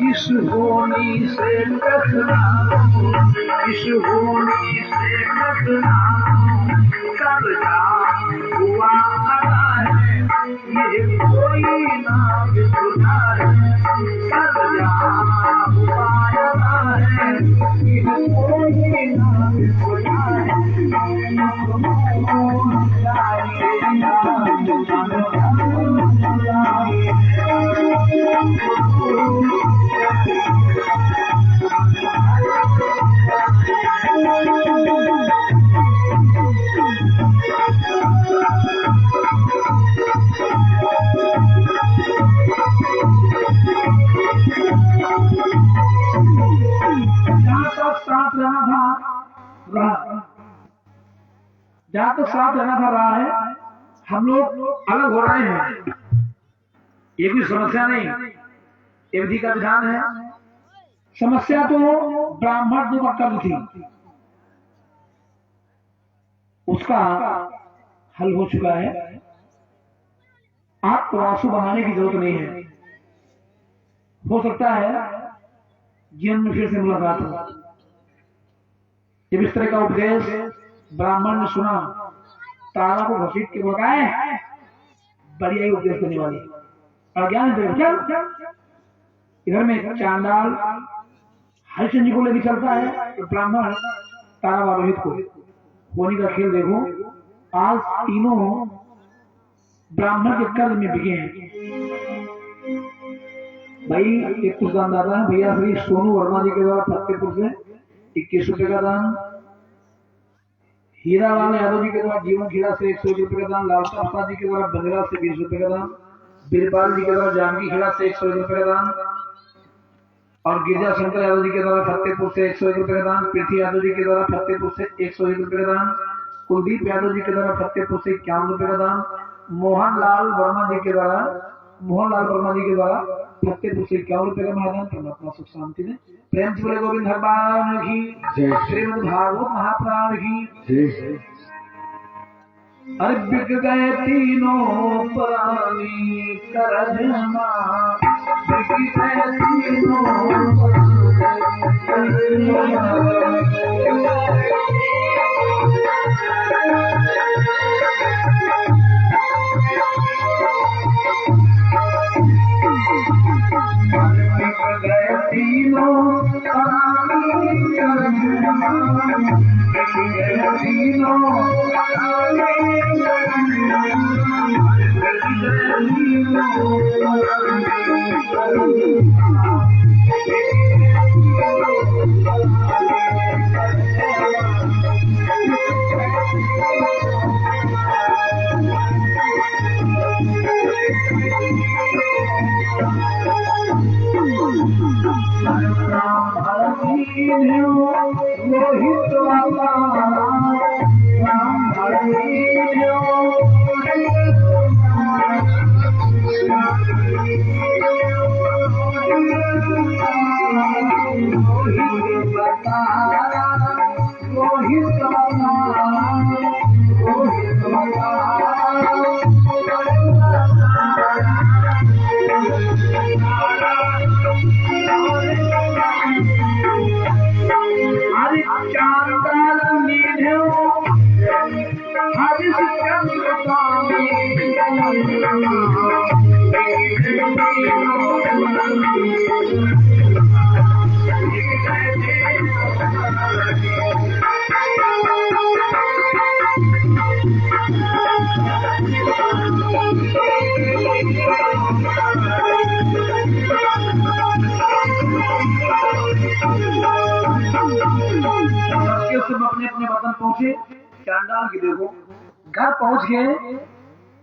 इस होनी से टकराओ, इस होनी से टकराओ, कब जा हुआ है ये कोई ना बिछुड़ा है, कब जा हुआ है ये कोई ना बिछुड़ा है। जहां तक साथ रहना था रहा है, हम लोग अलग हो रहे हैं, ये कोई समस्या नहीं, ये विधि का विधान है। समस्या तो ब्राह्मण जो कर्म थी उसका हल हो चुका है, आपको आंसू बनाने की जरूरत नहीं है। हो सकता है जीवन में फिर से मुलाकात हो। जब इस तरह का उपदेश ब्राह्मण ने सुना, तारा को घसीट के बताए बढ़िया ही उपदेश करने वाली अज्ञान इधर में चांडाल हरिश्चंद्र जी को लेकर चलता है, तो ब्राह्मण तारा व रोहित को। होनी का खेल देखो, आज तीनों ब्राह्मण के कर्ज में बिके हैं। भाई एक कुछ दान दाता है भैया श्री सोनू वर्मा जी के द्वारा फतेहपुर से 21 रुपए का दान, हीरालाल यादव जी के द्वारा जीवन खेड़ा से 101 रुपए का दान, लालसा प्रसाद जी के द्वारा बंगला से 20 रुपए का दान, बीरपाल जी के द्वारा जानकी खेड़ा से 101 रुपए का दान और गिरजा शंकर यादव जी के द्वारा फतेहपुर से 101 रुपए का दान, पृथ्वी यादव जी के द्वारा फतेहपुर से 101 रुपए का दान, कुलदीप यादव जी के द्वारा फतेहपुर से 51 रुपए का दान, मोहनलाल वर्मा जी के द्वारा फतेहपुर से 51 रुपए का महादान। परमात्मा सुख शांति ने प्रेम से बोले गोविंद भगवान की, श्रीमद् भागवत महापुराण की। अरे बिक गए तीनों प्राणी करजमा, बिक गए तीनों अपने अपने वतन पहुंचे। चांडाल की देखो घर पहुंच गए,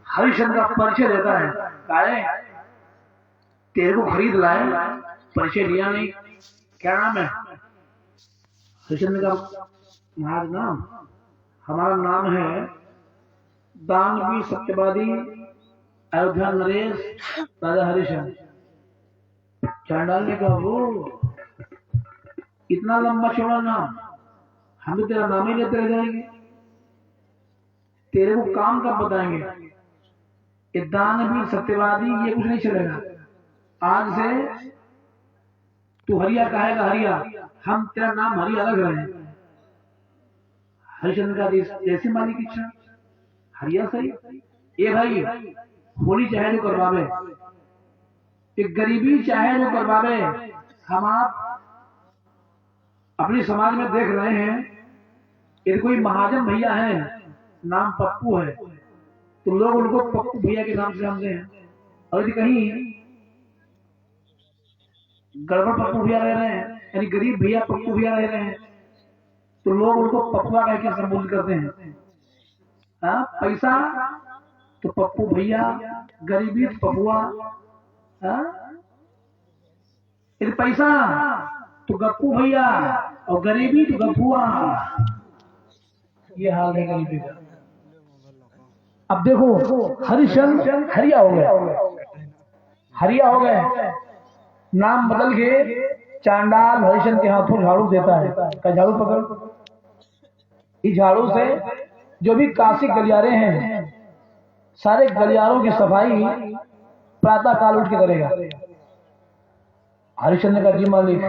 हरिश्चंद्र का परिचय देता है, काहे तेरे को खरीद लाए, परिचय लिया नहीं, क्या नाम है? हरिश्चंद्र का महाराज नाम, हमारा नाम है दानवीर सत्यवादी अयोध्या नरेश राजा हरिश्चंद्र। चांडाल ने कहा वो इतना लंबा चौड़ा नाम, हम तो तेरा नाम ही लेते रह जाएंगे, तेरे को काम कब बताएंगे? ये दानवीर सत्यवादी ये कुछ नहीं चलेगा, आज से तू हरिया कहेगा हरिया, हम तेरा नाम हरिया रख रहे हैं। हरिश्चंद्र का जैसे मालिक इच्छा, हरिया सही। ये भाई होली चाहे जो करवावे, एक गरीबी चाहे जो करवावे, हम आप अपने समाज में देख रहे हैं, यदि कोई महाजन भैया है, नाम पप्पू है, तो लोग उनको पप्पू भैया के नाम से जानते हैं, और यदि कहीं गड़बड़ पप्पू भैया रह रहे हैं, यानी गरीब भैया पप्पू भैया रह रहे हैं, तो लोग उनको पप्पुआ कह के संबोधित करते हैं। हाँ, पैसा तो पप्पू भैया, गरीबी तो पप्पुआ, यदि पैसा तो गप्पू भैया और गरीबी तो गप्पुआ। ये हाल है गरीबी का। अब देखो हरिश्चंद्र हरिया हो गए, हरिया हो गए, नाम बदल के चांडाल हरिश्चंद्र के हाथों झाड़ू देता है, का झाड़ू पकड़। इस झाड़ू से जो भी काशी गलियारे हैं, सारे गलियारों की सफाई प्रातः काल उठ के करेगा हरिश्चंद्र का जी मालिक।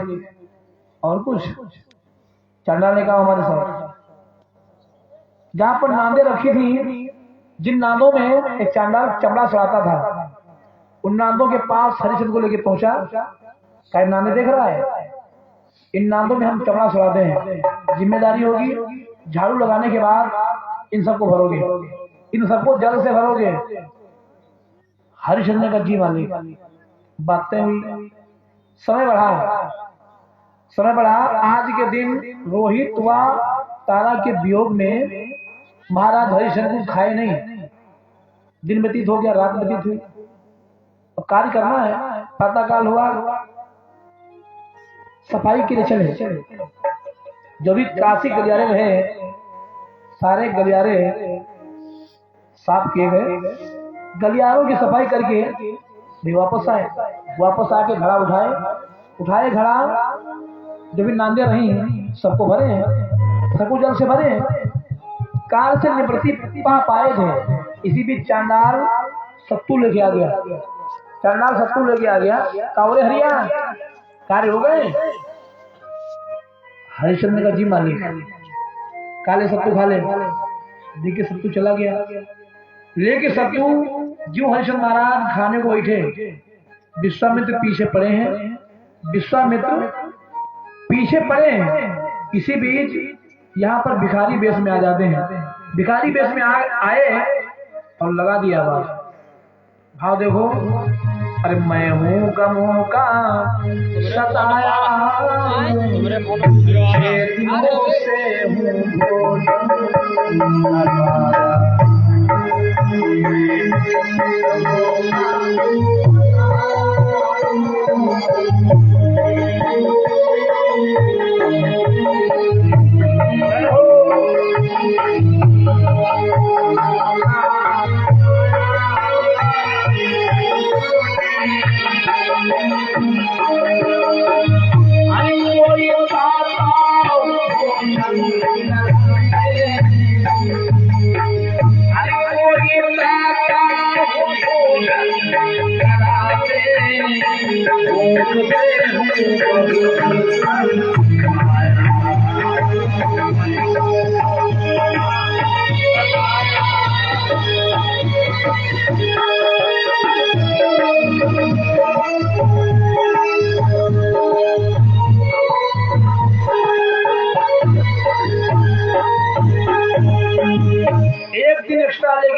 और कुछ चांडाल ने कहा हमारे साथ, जहां पर नांदे रखी थी, जिन नांदों में एक चांडाल चमड़ा सड़ाता था, उन नांदों के पास हरिश्चंद्र को लेकर पहुंचा, कहा नांदे देख रहा है, इन नांदों में हम चमड़ा सड़ाते हैं, जिम्मेदारी होगी झाड़ू लगाने के बाद इन सबको भरोगे, इन सबको जल से भरोगे, हरिश्चंद्र का जी मालिक बातें हुई, समय बढ़ा। आज के दिन रोहित व तारा के वियोग में महाराज हरिश्चंद्र को खाए नहीं। दिन व्यतीत हो गया, रात व्यतीत हुई, अब कार्य करना है। प्रातःकाल हुआ, सफाई के लिए चले। जो भी काशी गलियारे रहे सारे गलियारे साफ किए गए। गलियारों की सफाई करके भी वापस आए। वापस आके घड़ा उठाए घड़ा जो भी नांदे रही सबको भरे हैं, सबको जल से भरे हैं। काल से निवृत्ति पा पाए थे। इसी बीच चांडाल सत्तू लेके आ गया। कावरे हरिया कार्य हो गए। हरिश्चंद्र का जी मालिक काले सत्तू खा ले, देखिए सत्तू चला गया। लेके सत्तू जो हरिश्चंद्र महाराज खाने को बैठे, विश्वामित्र पीछे पड़े हैं। इसी बीच यहाँ पर भिखारी वेश में आ जाते हैं। भिखारी वेश में आए और लगा दिया आवाज। भाव देखो, अरे मैं हूँ गमों का सताया, से हूँ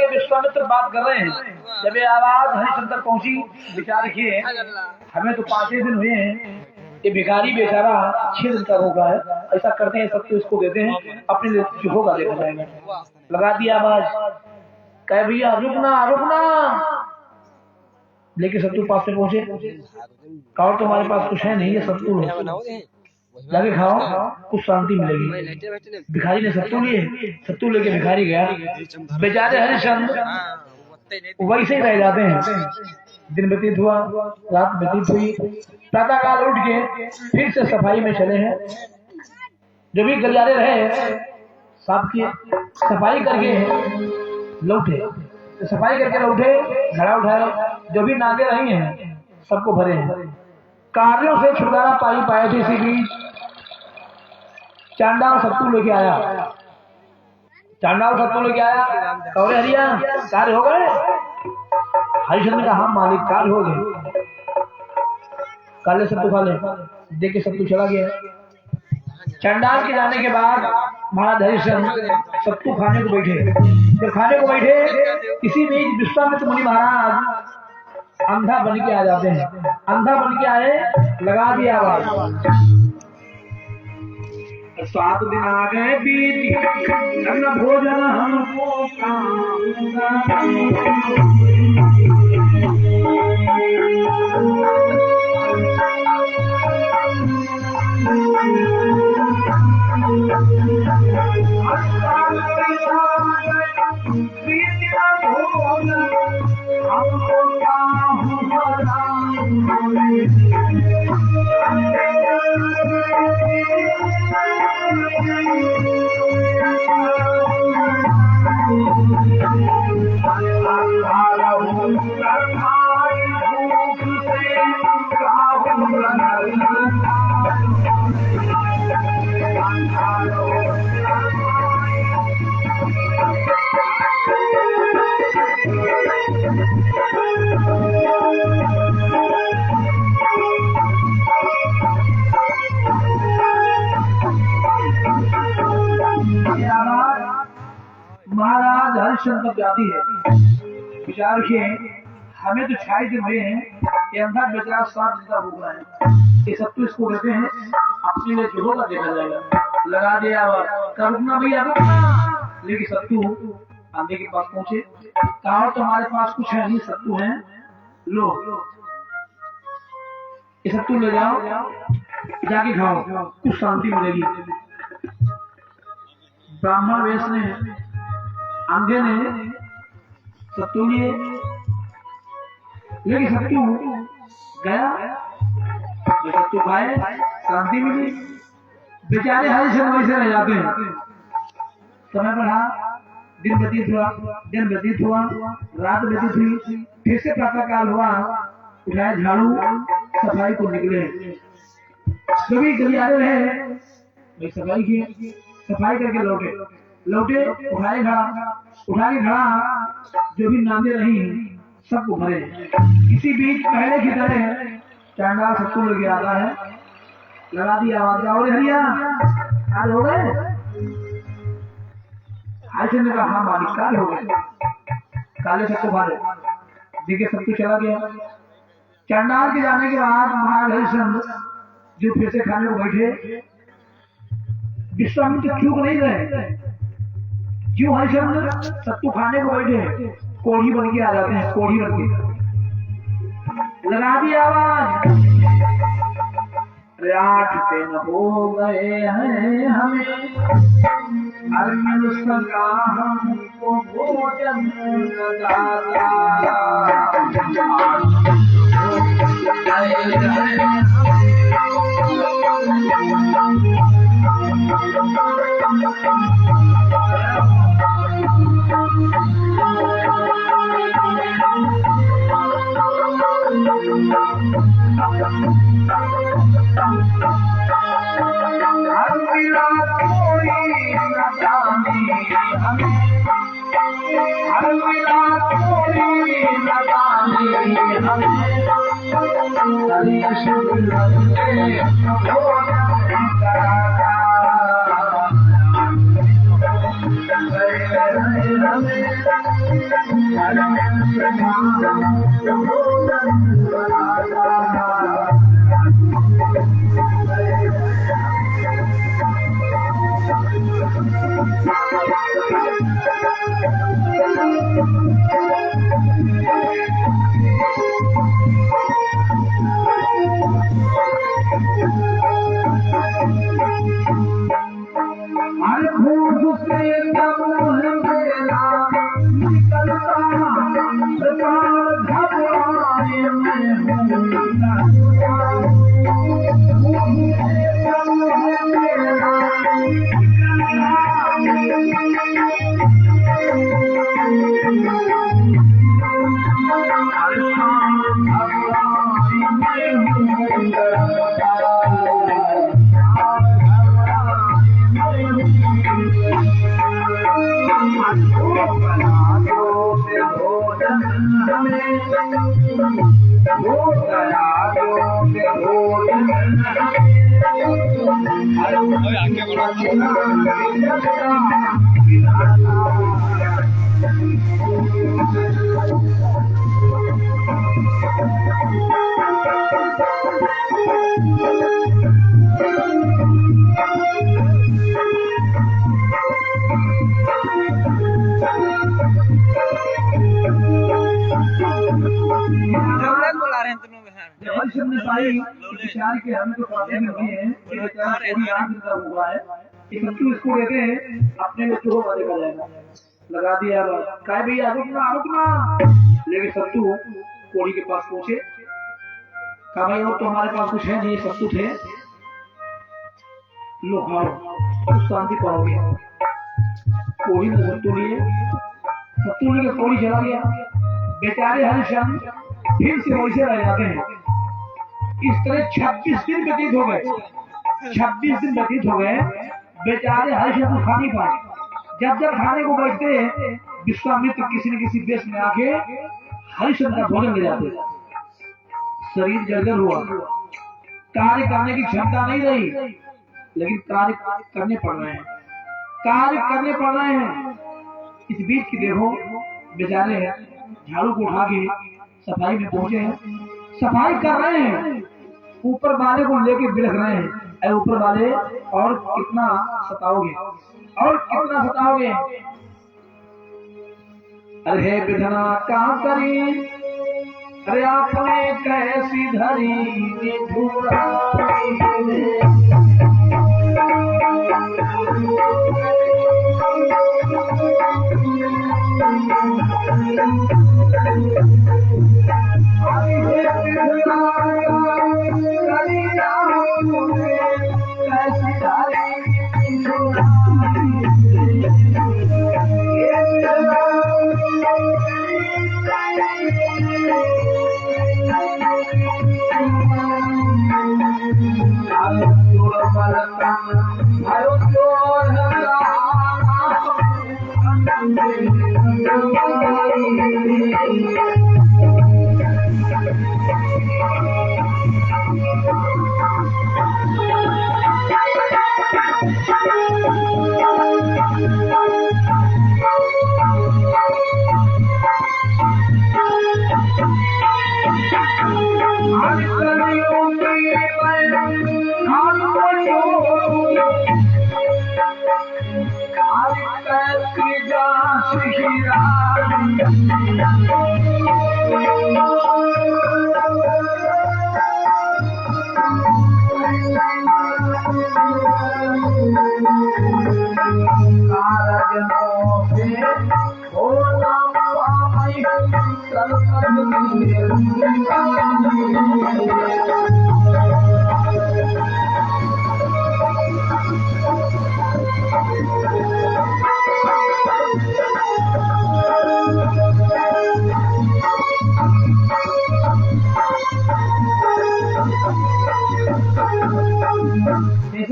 विश्वामित्र बात कर रहे हैं। जब ये आवाज हरिश्चंद्र पहुंची, विचार किए हमें तो 5 दिन हुए हैं, ये भिखारी बेचारा 6 दिन का रोगा है, ऐसा करते हैं सब तो इसको देते हैं, अपने लिए कुछ होगा देखा जाएगा। लगा दिया आवाज, कहे भैया रुकना। लेकिन सत्तू पास से पहुंचे, कहो तुम्हारे पास कुछ है नहीं, ये सत्तू जाके खाओ, कुछ शांति मिलेगी। भिखारी ने सत्तू लेके भिखारी गया। बेचारे हरिश्चंद्र वैसे ही रह जाते हैं। दिन व्यतीत हुआ, रात व्यतीत हुई। प्रातःकाल उठ के फिर से सफाई में चले हैं। जो भी गलियारे रहे साफ किए, सफाई करके लौटे। घड़ा उठाए, जो भी नादे रही हैं सबको भरे हैं। कार्यों से छुटकारा पाए थे। इसी बीच चांडाल सत्तू लेके आया। कौरे हरिया कार्य हो गए। हरिश्चंद्र ने कहा हाँ मालिक कार्य हो गए। काले सत्तू खा ले, देख के सत्तू चला गया। चांडाल के जाने के बाद महाराज हरिश्चंद्र सत्तू खाने को बैठे। इसी बीच विश्वामित्र मुनि महाराज अंधा बन के आ जाते हैं। लगा दिया आवाज। 7 दिन आ गए बीत, अन्न भोजन हमको महाराज हरिश्चंद्र जाती है। विचार किए हमें तो 26 दिन हुए हैं, ये अंधा बेचारा 7 दिन का भूख रहा है। ये सब तो इसको कहते हैं अपने लिए जो होगा देखा जाएगा। लगा दिया कर रुकना भैया रुकना, लेकिन सत्तू अंधे के पास पहुंचे, कहा तुम्हारे पास कुछ है नहीं, सत्तू है, लो ये सत्तू ले जाओ, जाके खाओ, कुछ शांति मिलेगी। ब्राह्मण वेश ने अंधे ने सत्तू लिए, लेकिन सत्तू गया, तो सत्तू खाए, शांति मिली। बेचारे हर समय से रह जाते हैं। समय बढ़ा, दिन व्यतीत हुआ, रात व्यतीत हुई, फिर से प्रातः काल हुआ, उठाया झाड़ू, सफाई को निकले। सभी गलियारे रहे, भाई सफाई की, सफाई करके लौटे, उठा के घड़ा जो भी नांदे रही सबको भरे। किसी बीच पहले की तरह चांडाल सत्तू लेके आता है, लगा दी आवाज, और हरिया आज हो गए? आज ने कहा हाँ मालिक काल हो गए, काले सत्तू भारे देखिए सत्तू चला गया। चांडाल के जाने के बाद महाराज हरिश्चंद्र जो फिर से खाने को बैठे, विश्वामित्र चूक नहीं रहे, जो हरिश्चंद्र सत्तू खाने को बैठे कोढ़ी बन के आ जाते हैं, कोढ़ी बन के लगा दी आवाज, 8 दिन हो गए हैं हमें, सका हमको भोजन विचार के हमें तो पौधे में हुए हैं, हुआ है कि सत्तू इसको लेते हैं अपने बच्चों को मारे का जाएगा। लगा दिया काय भैया रुकना, लेकिन सत्तू कोड़ी के पास पहुंचे, कहा भाई और तो हमारे पास कुछ है नहीं, सत्तू थे, लो खाओ कुछ शांति पाओगे। कोड़ी ने सत्तू लिए कोड़ी चला गया। बेचारे हरिश्चंद्र फिर से वैसे रह जाते हैं। इस तरह 26 दिन व्यतीत हो गए, बेचारे हरिश्चंद्र खा नहीं पाए। जब खाने को बैठते विश्वामित्र किसी न किसी देश में आके हरिश्चंद्र का भोजन ले जाते। शरीर जर्जर हुआ, कार्य करने की क्षमता नहीं रही, लेकिन कार्य करने पड़ रहे हैं। इस बीच की देखो बेचारे झाड़ू को उठा के सफाई में पहुंचे हैं, सफाई कर रहे हैं, ऊपर वाले को लेके बिलख रहे हैं, अरे ऊपर वाले और कितना सताओगे, और कितना सताओगे। अरे विधना क्या करी, अरे आपने कैसी धरी निठुरा।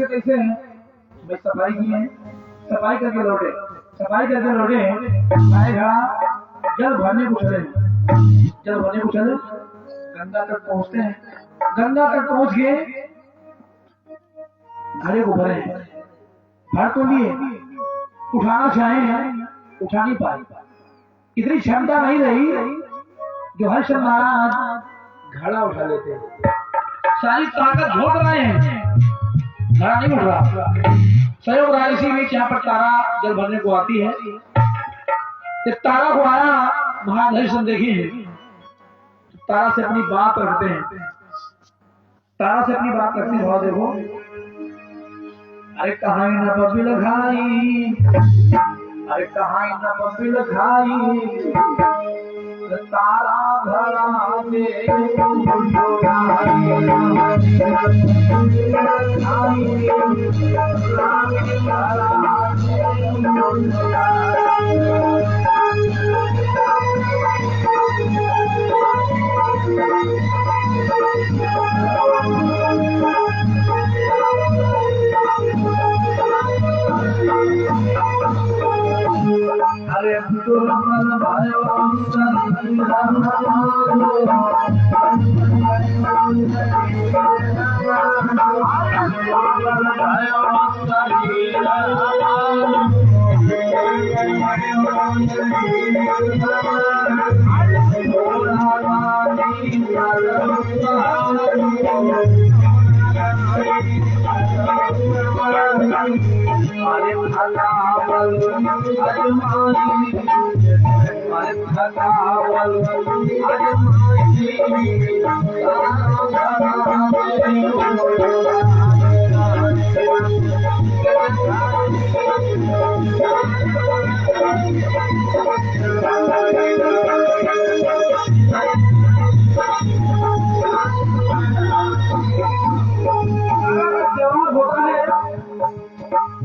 कैसे हैं भाई, सफाई की है, सफाई करके लौटे, सफाई करके लौटे, आए घड़ा जल भरने को चले, जल भरने को चले, गंगा तक पहुंचते हैं, गंगा तक पहुंच के घड़े को भरे, भर तो लिए, उठाना चाहे उठा नहीं पाए, इतनी क्षमता नहीं रही जो हर्ष महाराज घड़ा उठा लेते, सारी ताकत झोंक रहे हैं, घड़ा नहीं उठ रहा। सहयोग रहा, इसी बीच यहाँ पर तारा जल भरने को आती है, जब तारा को आया महाराज हरिश्चंद्र देखिए, तारा से अपनी बात रखते हैं, तारा से अपनी बात रखते हैं, देखो, अरे कहाँ न बबिल खाई, अरे कहाँ न बबिल खाई, तारा घड़ा में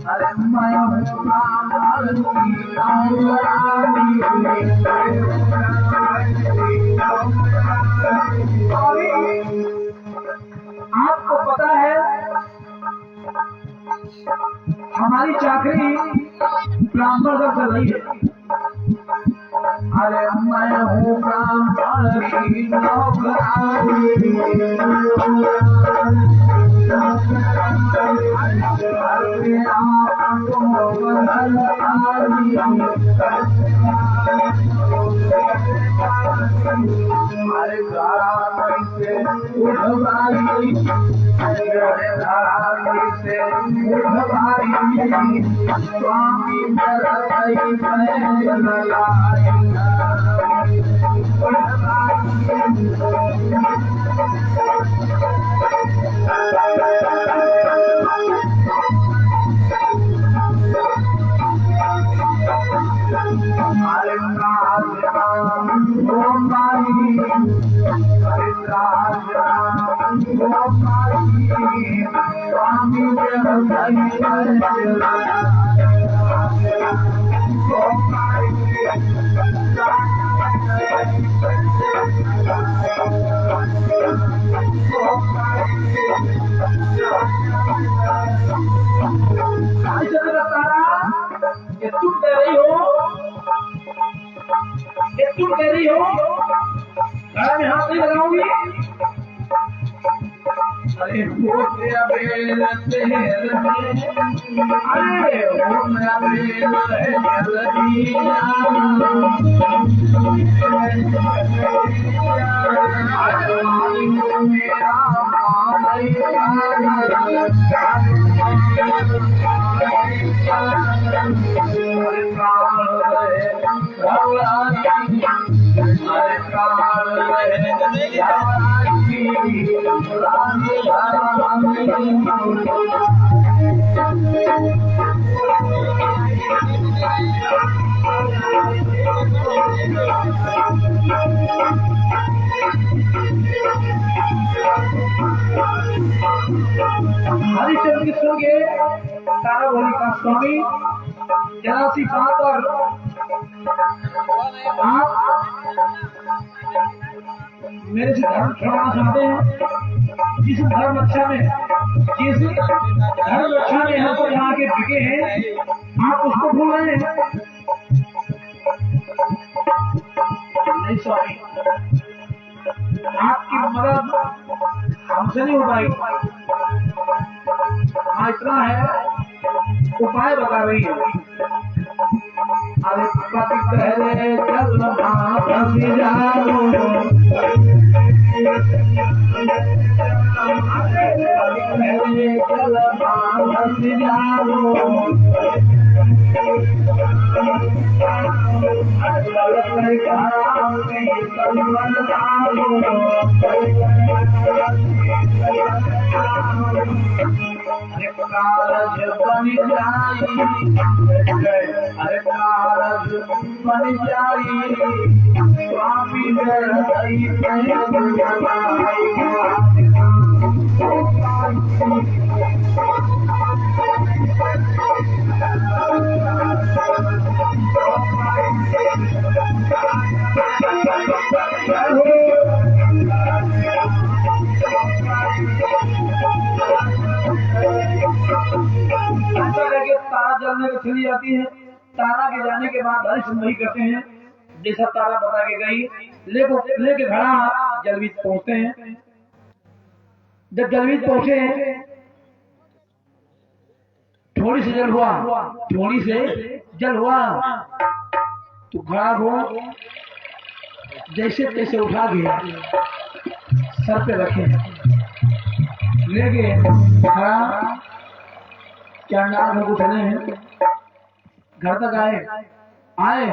अरे मन भाई आपको पता है हमारी चाकरी ब्राह्मण का चल रही है। अरे मैं हूँ ब्राह्मण की नौकरानी, अरे गारा कैसे उठवाई, अरे गारा कैसे उठवाई, स्वामी जरई मैं लगाई तुम कह रही हो, तुम कह रही हो घर में हाथ नहीं लगाऊंगी। अरे वो तेरा बेल अरे वो मेरा बेल हरिचंद्र की सुन के तारा बोली का स्वामी जरा सी बात पर आप मेरे से धर्म छुड़ाना चाहते हैं। जिस धर्म रक्षा में हम तो यहाँ के बिके हैं, आप उसको भूल रहे हैं। नहीं स्वामी, आपकी मदद हमसे नहीं हो पाएगी। हाँ इतना है, उपाय बता रही है। अरे पति कहले चल फंसी जाओ, कहले चल फंसी जाओ, कारज बन जाई, अरे कारज बन जाई, स्वामी जरई मैं लगाई। तारा जलने को चली जाती है। तारा के जाने के बाद हरिश्चंद्र वही करते हैं जैसा तारा बता के गई। लेके घड़ा जलवीत पहुंचते हैं। जब जलवीत पहुंचे, थोड़ी से जल हुआ, थोड़ी से जल हुआ तो घड़ा को जैसे तैसे उठा के सर पे रखे, लेके घड़ा चांडाल को चले हैं। घर तक आए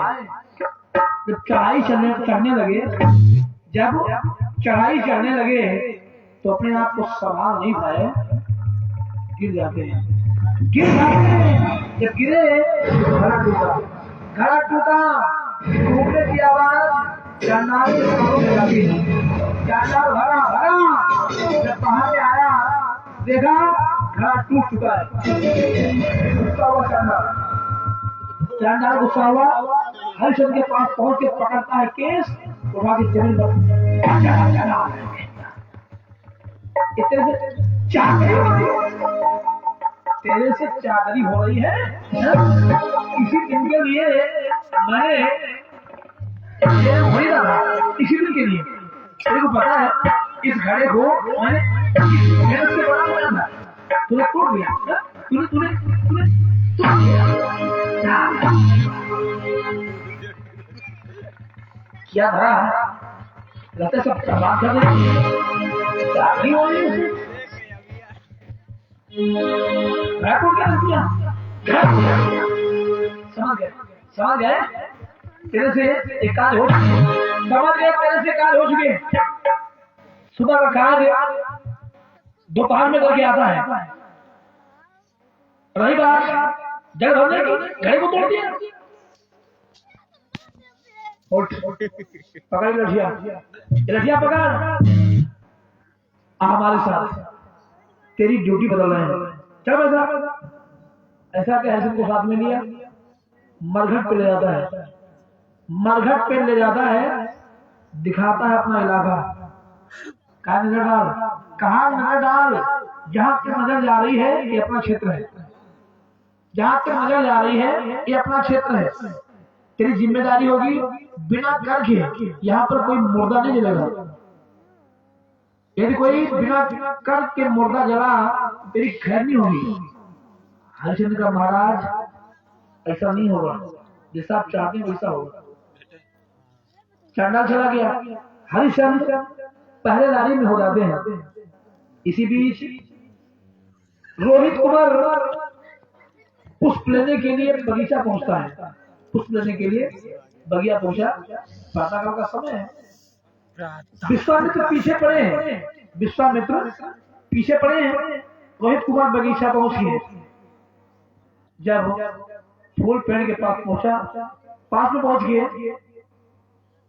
जब चढ़ाई चढ़ने लगे, तो अपने आप को संभाल नहीं पाए, गिर जाते हैं। जब गिरे घड़ा टूटा, टूटने की आवाज चांडाल के कानों में लगी। चांडाल भरा जब बाहर में आया, देखा घड़ा टूट चुका है। गुस्सा हुआ चांडाल गुस्सा हुआ, हरिश्चंद्र के पास पहुंच के पकड़ता है केस, उठा के जमीन पर तेरे से चादरी हो रही है। इसी दिन के लिए मैंने वही रहा, इसी दिन के लिए तेरे को पता है इस घड़े को मैंने मेहनत से बनाया था, तूने तोड़ दिया, तूने क्या धरा लगता है सब बर्बाद कर देंगे। चाकरी हो रही है रायपुर क्या किया? समझ गए तेरे से एक काज हो चुके, समझ गए तेरे से काज हो चुके। सुबह का काज दोपहर में करके आता है। रही बात जगह भरने की, घड़े को तोड़ दिया। उठ पकड़ लठिया, लठिया पकड़। हमारे साथ तेरी ड्यूटी बदल रहे हैं। क्या ऐसा क्या है? को साथ में लिया, मरघट पे ले जाता है, मरघट पे ले जाता है, दिखाता है अपना इलाका। कहाँ नजर डाल, कहाँ नजर डाल? जहां तक नजर जा रही है ये अपना क्षेत्र है, जहां तक नजर जा रही है ये अपना क्षेत्र है। तेरी जिम्मेदारी होगी बिना कर के यहाँ पर कोई मुर्दा नहीं जलेगा। यदि कोई बिना कर के मुर्दा जला तेरी खैर नहीं होगी। हरिश्चंद्र का महाराज ऐसा नहीं होगा, जैसा आप चाहते हैं वैसा होगा। चांडाल चला गया, हरिश्चंद्र पहरेदारी में हो जाते हैं। इसी बीच रोहित कुमार पुष्प लेने के लिए बगीचा पहुंचता है। पुष्प लेने के लिए बगिया पहुंचा, प्रातःकाल का समय है। विश्वामित्र पीछे पड़े हैं, विश्वामित्र पीछे पड़े हैं। रोहित कुमार बगीचा पहुंच गए। जब फूल पेड़ के पास पहुंचा, पास में पहुंच गए,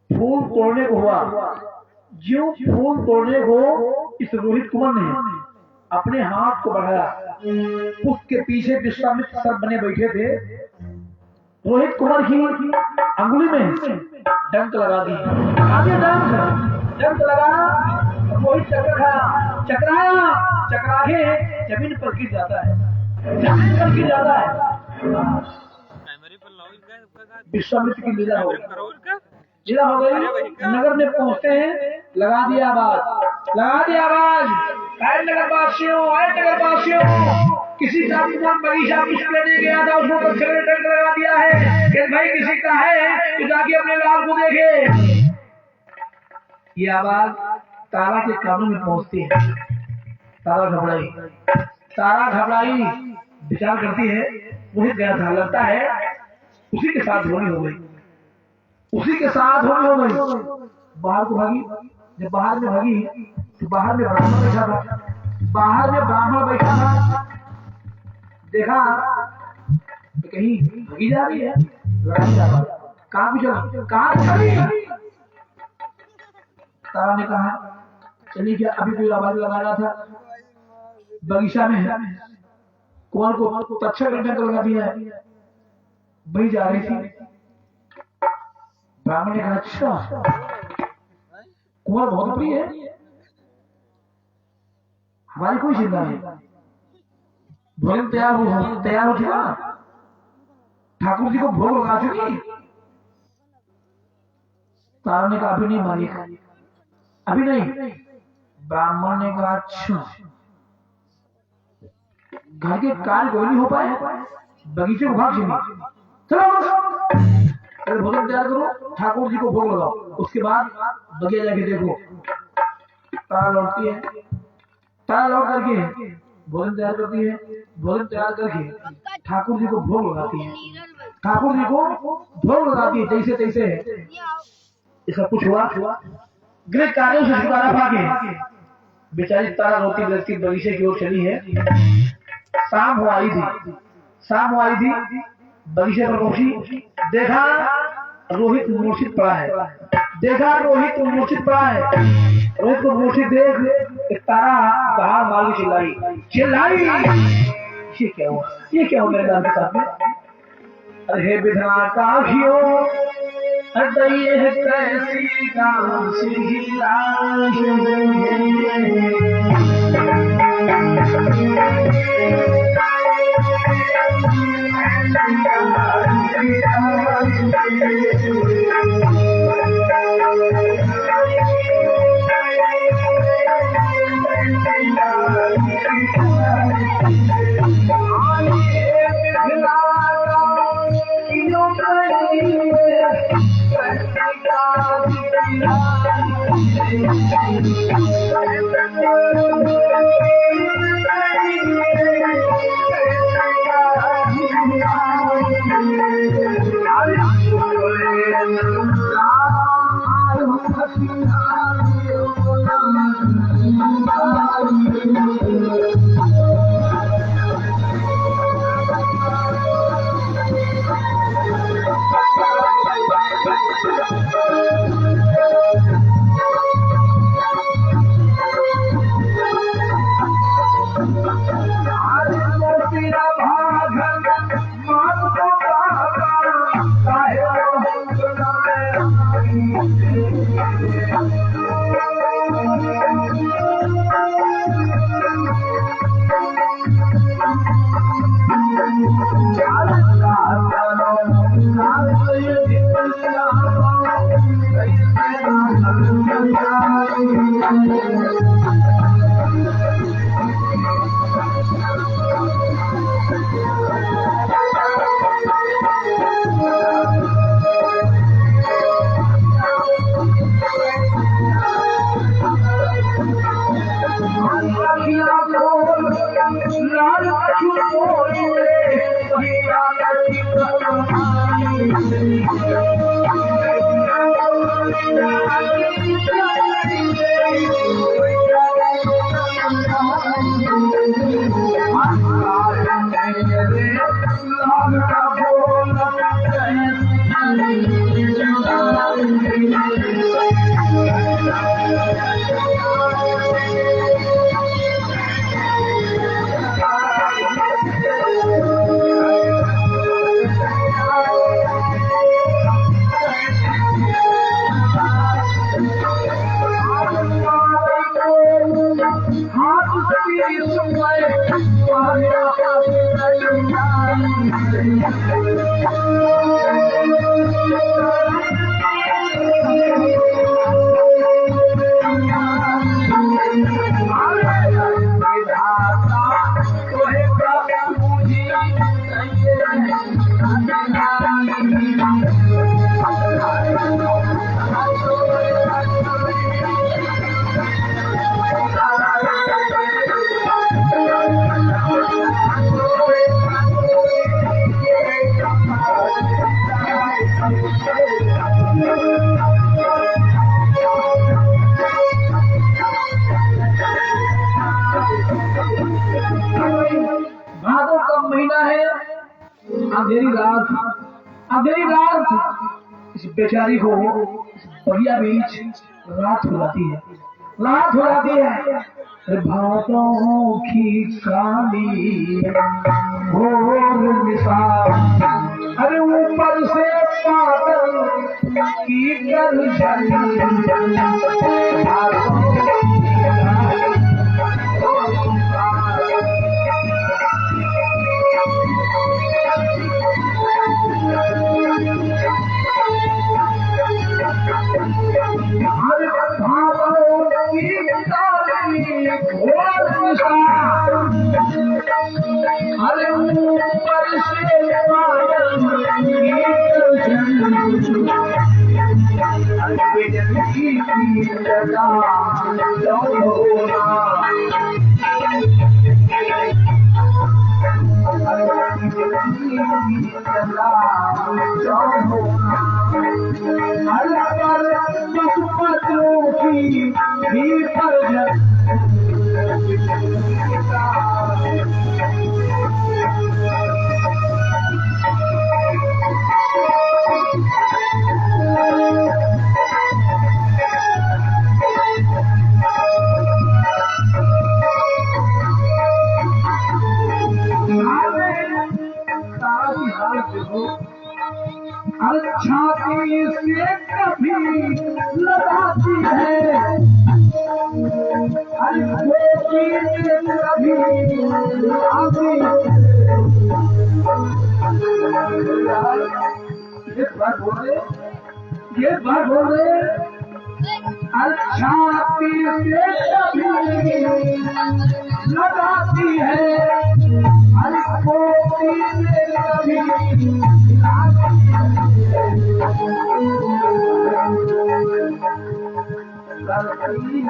फूल तोड़ने को हुआ। जो फूल तोड़ने को इस रोहित कुमार ने अपने हाथ को बढ़ाया, उसके पीछे विश्वामित्र सर बने बैठे थे। रोहित कुमार की अंगुली में डंक लगा दी, डंक लगा। रोहित चकराया, चकरा के जमीन पर गिर जाता है, जमीन पर गिर जाता है। विश्वामित्र की लीला हो गई, लीला हो गई। नगर में पहुंचते हैं, लगा दिया आवाज, लगा दिया आवाज। नगरवासियों, किसी का बगीचा पुष्प लेने गया था, उसको बच्चे ने डंक लगा दिया है कि भाई किसी का है तो जाके अपने लाल को देखे। ये आवाज तारा के कानों में पहुंचती है। तारा घबराई, विचार करती है रोहित गया था, लगता है उसी के साथ होनी हो गई, उसी के साथ होनी हो गई। बाहर को भागी। जब बाहर में भागी तो बाहर में ब्राह्मण बैठा था, बाहर में ब्राह्मण बैठा था। देखा तो कहीं भागी जा रही है, कहाँ भी चला, कहाँ चली? तारा ने कहा चलिए, क्या अभी कोई आवाज लगा रहा था बगीचा में है, कुंवर को तच्छा डंक लगा दिया है, वही जा रही थी। ब्राह्मण ने कहा अच्छा, कुंवर बहुत प्रिय है, हमारी कोई चिंता नहीं, भोजन तैयार हो चुका, ठाकुर जी को भोग लगा चुकी। तारा ने कहा अभी नहीं मालिक, अभी नहीं। ब्राह्मण ने कहा अच्छा, घर के कार्य कोई नहीं हो पाए, बगीचे को भाग चलो, अरे भोजन तैयार करो, ठाकुर जी को भोग लगाओ, उसके बाद बगिया जाके देखो। तारा लौटती है, तारा लौट करके भोजन तैयार करती है, भोजन तैयार करके ठाकुर जी को भोग लगाती है, ठाकुर जी को भोग लगाती है। जैसे तैसे इसका कुछ हुआ, गृह कार्यों से छुटकारा पाके बेचारी तारा रोती रोती बगीचे की ओर चली है। शाम हो आई थी, बगीचे पर पहुंची, देखा रोहित मूर्छित पड़ा है, रोहित को मूर्छित देख तारा बाहर मार के चिल्लाई, ये क्या हुआ मेरे लाल के साथ में? अरे विधाता ये है कैसी लाश ही लाश भादों का महीना है, अंधेरी रात इस बेचारी को बगिया बीच रात हो जाती है। अरे भादों की काली घोर निशान, अरे ऊपर से बादल की गर्जन, अरे ऊपर से बादल की लगा पशुपतियों की भी परजन छाती से कभी लगाती है, कभी लगाती ये बात बोल रहे छाती से कभी लगाती है, कभी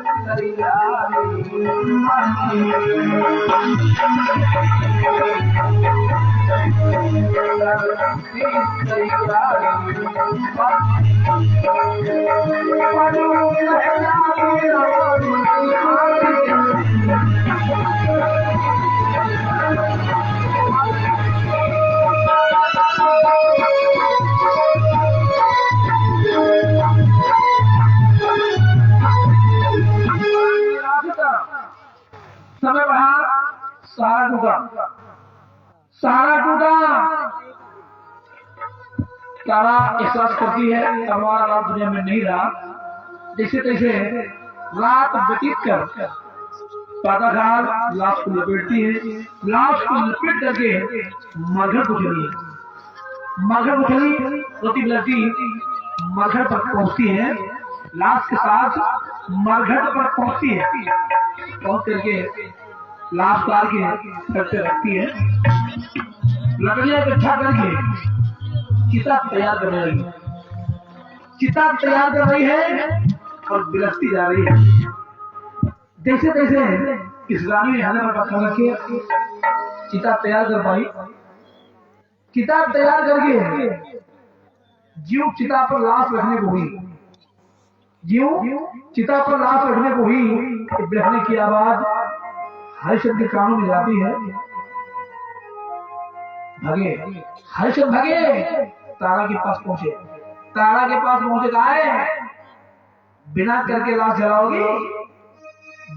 समय बढ़ा, सहारा टूटा, सहारा टूटा। तारा एहसास करती है हमारा रात दुनिया में नहीं रहा। जैसे तैसे रात व्यतीत कर पाताखाल लाश को लपेटती है। लाश को लपेट करके मरघट को चली, मरघट को चली, रोटी लड़की मरघट पर पहुंचती है। लाश के साथ मरघट पर पहुंचती है। पहुंच करके लाश उतार के सर पे रखती है। लकड़ियां इकट्ठा करके चिता तैयार कर रही है, चिता तैयार कर रही है और बिलखती जा रही है। जैसे तैसे इस रानी ने हाथ पर पत्थर रखे, चिता तैयार कर पाई। चिता तैयार करके जीव चिता पर लाश रखने को हुई, जीव चिता पर लाश रखने को हुई। बिलखने की आवाज हरिश्चंद्र के कानों में जाती है। भागे हरिश्चंद्र, भागे तारा के पास पहुंचे। तारा के पास पहुंचे, कहा है बिना करके लाश जलाओगी,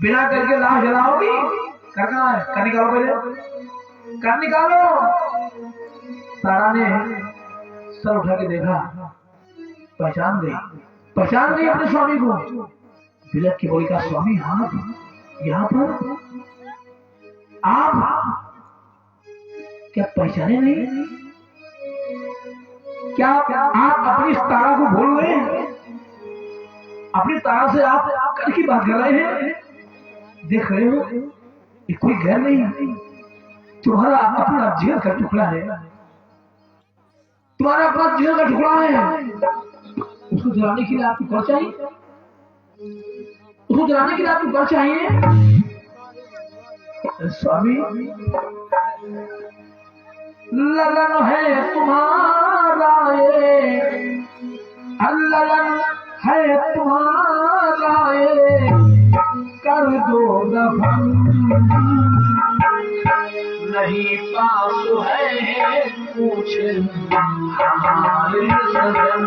बिना करके लाश जलाओगी। करना है, कर निकालो, पहले कर निकालो। तारा ने सर उठा के देखा, पहचान गई अपने स्वामी को। बिलख की बोली का स्वामी, हाँ यहाँ पर आप क्या पहचाने नहीं? क्या आप अपनी तारा को भूल गए? अपनी तारा से आप कल की बात कर रहे हैं? देख रहे हो ये कोई घर नहीं, तुम्हारा अपना जीवन का टुकड़ा है, तुम्हारा अपना जीवन का टुकड़ा है। उसको जलाने के लिए आपको कर चाहिए, उसको जलाने के लिए आपको कर चाहिए। स्वामी लगन है तुम्हारा, लगन है तुम्हारा, कर दो दफन। नहीं पास है कुछ हमारे सजन,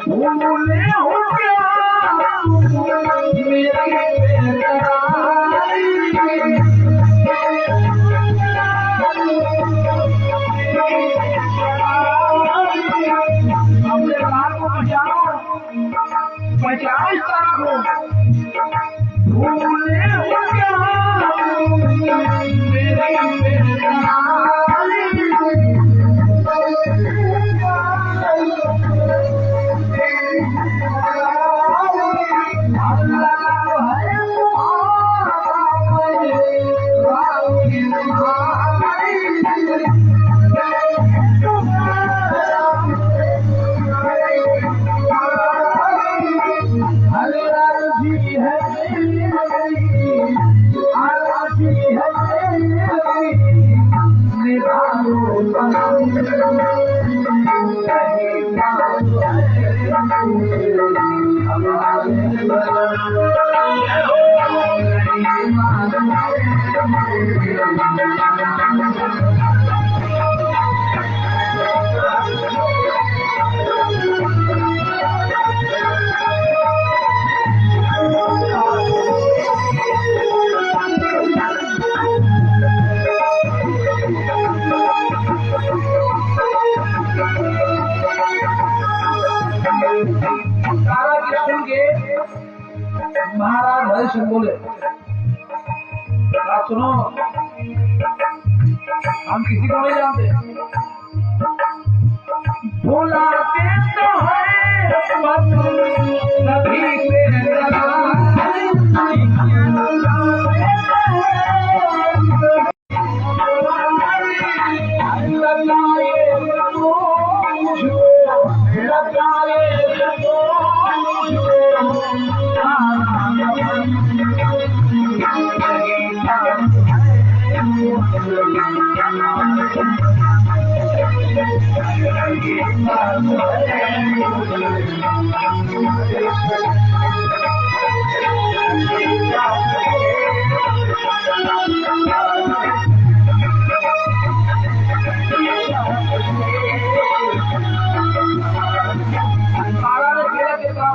भूले हो क्या अपने बाल को बचाओ, बचाओ इस तरह को। भूले हो क्या महाराज हरिश्चंद्र बोले, आप सुनो, हम किसी को नहीं जानते। भुलाते तो है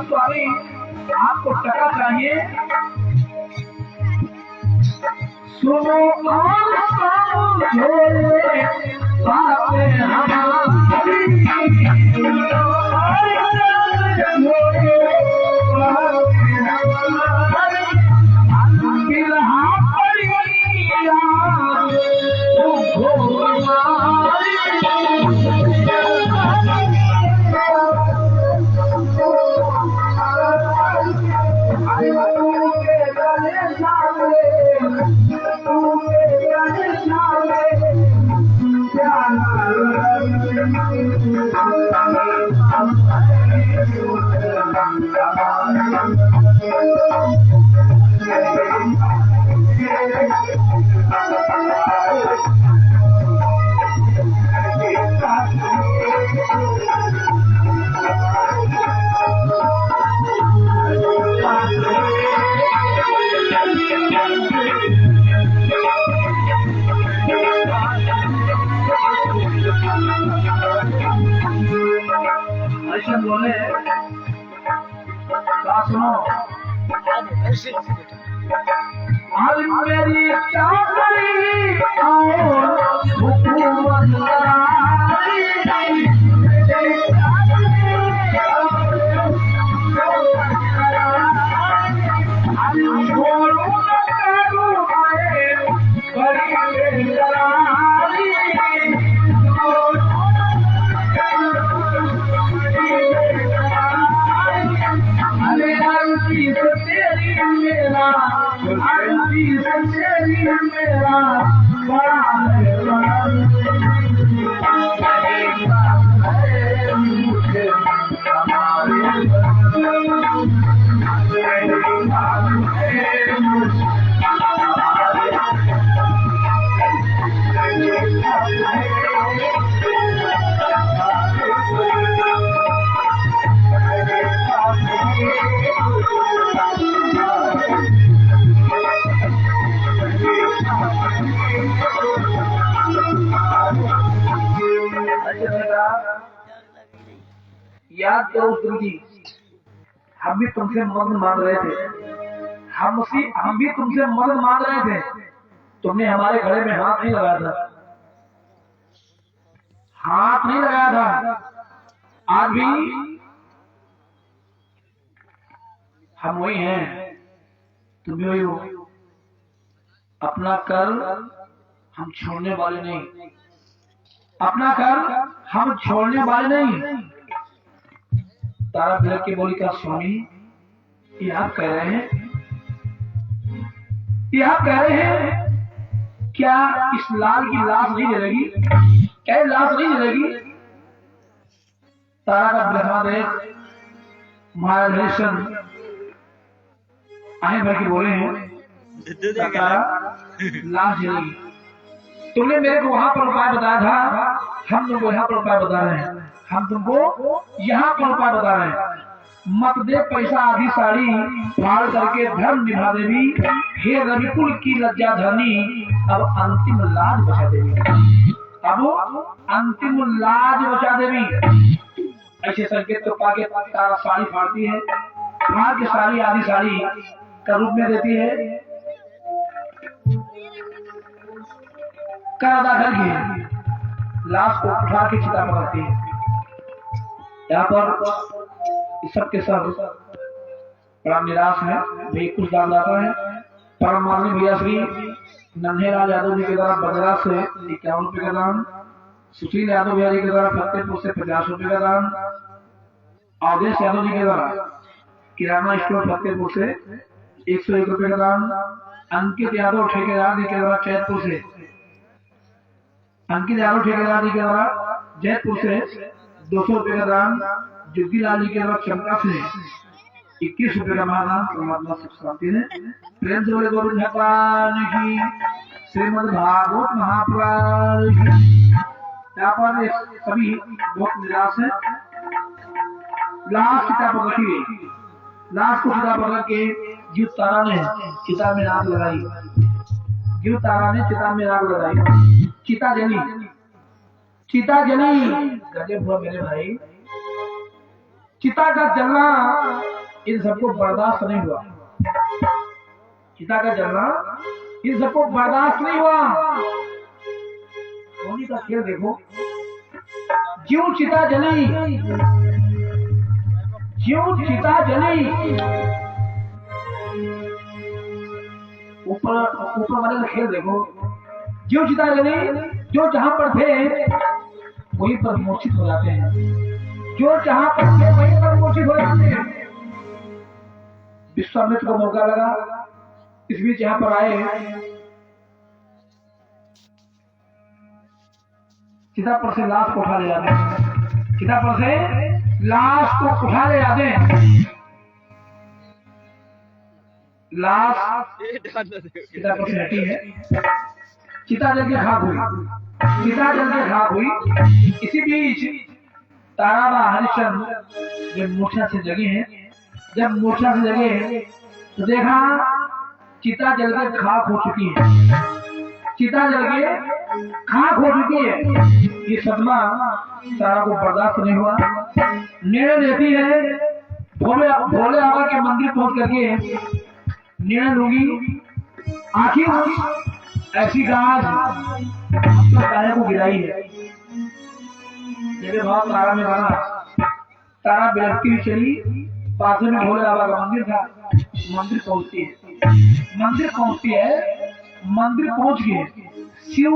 सभी आपको टका चाहिए। सुनो और छोड़े बातें हमारी बोले सुनो आज मेरी चाकरी और हुकूमत मेरा बड़ा याद करो तुमकी, हम भी तुमसे मदद मांग रहे थे, हम भी तुमसे मदद मांग रहे थे। तुमने हमारे घरे में हाथ नहीं लगाया था, हाथ नहीं लगाया था। आज भी हम वही हैं, तुम भी वही हो। अपना कर हम छोड़ने वाले नहीं, अपना कर हम छोड़ने वाले नहीं। तारा बिलक के बोली का स्वामी, ये आप कह रहे हैं, ये आप कह रहे हैं क्या इस लाल की लाश नहीं जलेगी? क्या लाश नहीं जलेगी? तारा का ब्रह्मा देव महाराज आए भर के बोले हैं लाश जलेगी। तुमने मेरे को वहां पर उपाय बताया था, हम तुमको यहाँ पर उपाय बता रहे हैं, हम तुमको यहाँ पर उपाय बता रहे हैं। मत दे पैसा आधी साड़ी फाड़ करके धर्म निभा देवी, हे रविकुल की लज्जा धनी, अब अंतिम लाज बचा देवी, अब अंतिम लाज बचा देवी। ऐसे संकेत तो पाके तारा साड़ी फाड़ती है, फाड़ के साड़ी आधी साड़ी का रूप में देती है, कर अदा करके लाश को उठा के चिता में रखती है। यहाँ पर सब के सब बड़ा निराश है, वे कुछ दानदाता है। परम माननीय भैया श्री नन्हेलाल यादव जी के द्वारा बगरा से 51 रुपए का दान, सुशील यादव बिहारी के द्वारा फतेहपुर से 50 रुपए का दान, अवधेश यादव जी के द्वारा किराना स्टोर फतेहपुर से 101 रुपए का दान, अंकित यादव ठेकेदार जी के द्वारा जैतपुर से जैतपुर से 200 रुपए का दान, ज्योति लाल जी के द्वारा चंपा से 21 रुपए का महादान परमात्मा सुख शांति ने प्रेम से बोले गोविंद भगवान की, श्रीमद् भागवत महापुराण की। यहाँ पर सभी बहुत निराश है। लास्ट चिता पकड़ के लास्ट को चिता पकड़ के जीव तारा ने चिता में आग लगाई, जीव तारा ने चिता में आग लगाई, चिता जली गजब हुआ मेरे भाई। चिता का जलना इन सबको बर्दाश्त नहीं हुआ, चिता का जलना इन सबको बर्दाश्त नहीं हुआ। होली का खेल देखो, ज्यों चिता जली, ज्यों चिता जली, ऊपर वाले का खेल देखो, ज्यों चिता जली, जो जहां पर थे वहीं पर मूर्छित हो जाते हैं, जो जहां पर थे वहीं पर मूर्छित हो जाते हैं। विश्वामित्र को मौका लगा, इस बीच यहाँ पर आए, चिता पर से लाश को उठा ले जाते हैं, चिता पर से लाश को उठा ले जाते हैं। लाश चिता पर से हटी है, चिता जल के खाक हुई, चिता जल के खाक हुई। इसी बीच ताराबा हरिश्चंद्र जब मूर्छा से जगे हैं, जब मूर्छा से जगे तो देखा चिता जल के खाक हो चुकी है, चिता जल के खाक हो चुकी है। ये सदमा तारा को बर्दाश्त नहीं हुआ, निर्णय लेती है भोले बाबा के मंदिर पहुंच करके निर्णय लूंगी, आखिर ऐसी गाज तारे को गिराई है। मेरे भाव तारा में गाना, तारा बिलखती हुई चली, पास में भोले बाबा का मंदिर था, मंदिर पहुंचती है, मंदिर पहुंच गए, शिव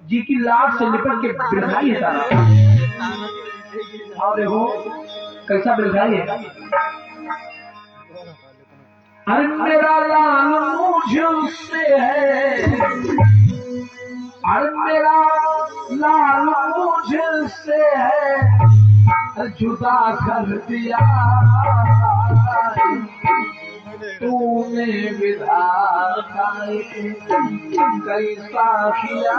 जी की लाश से लिपट के बिलखाई है तारा। और देखो कैसा बिलखाई है। अरे मेरा लाल मुझसे है, अरे मेरा लाल मुझसे है, जुदा कर दिया तूने विधाता कैसा किया,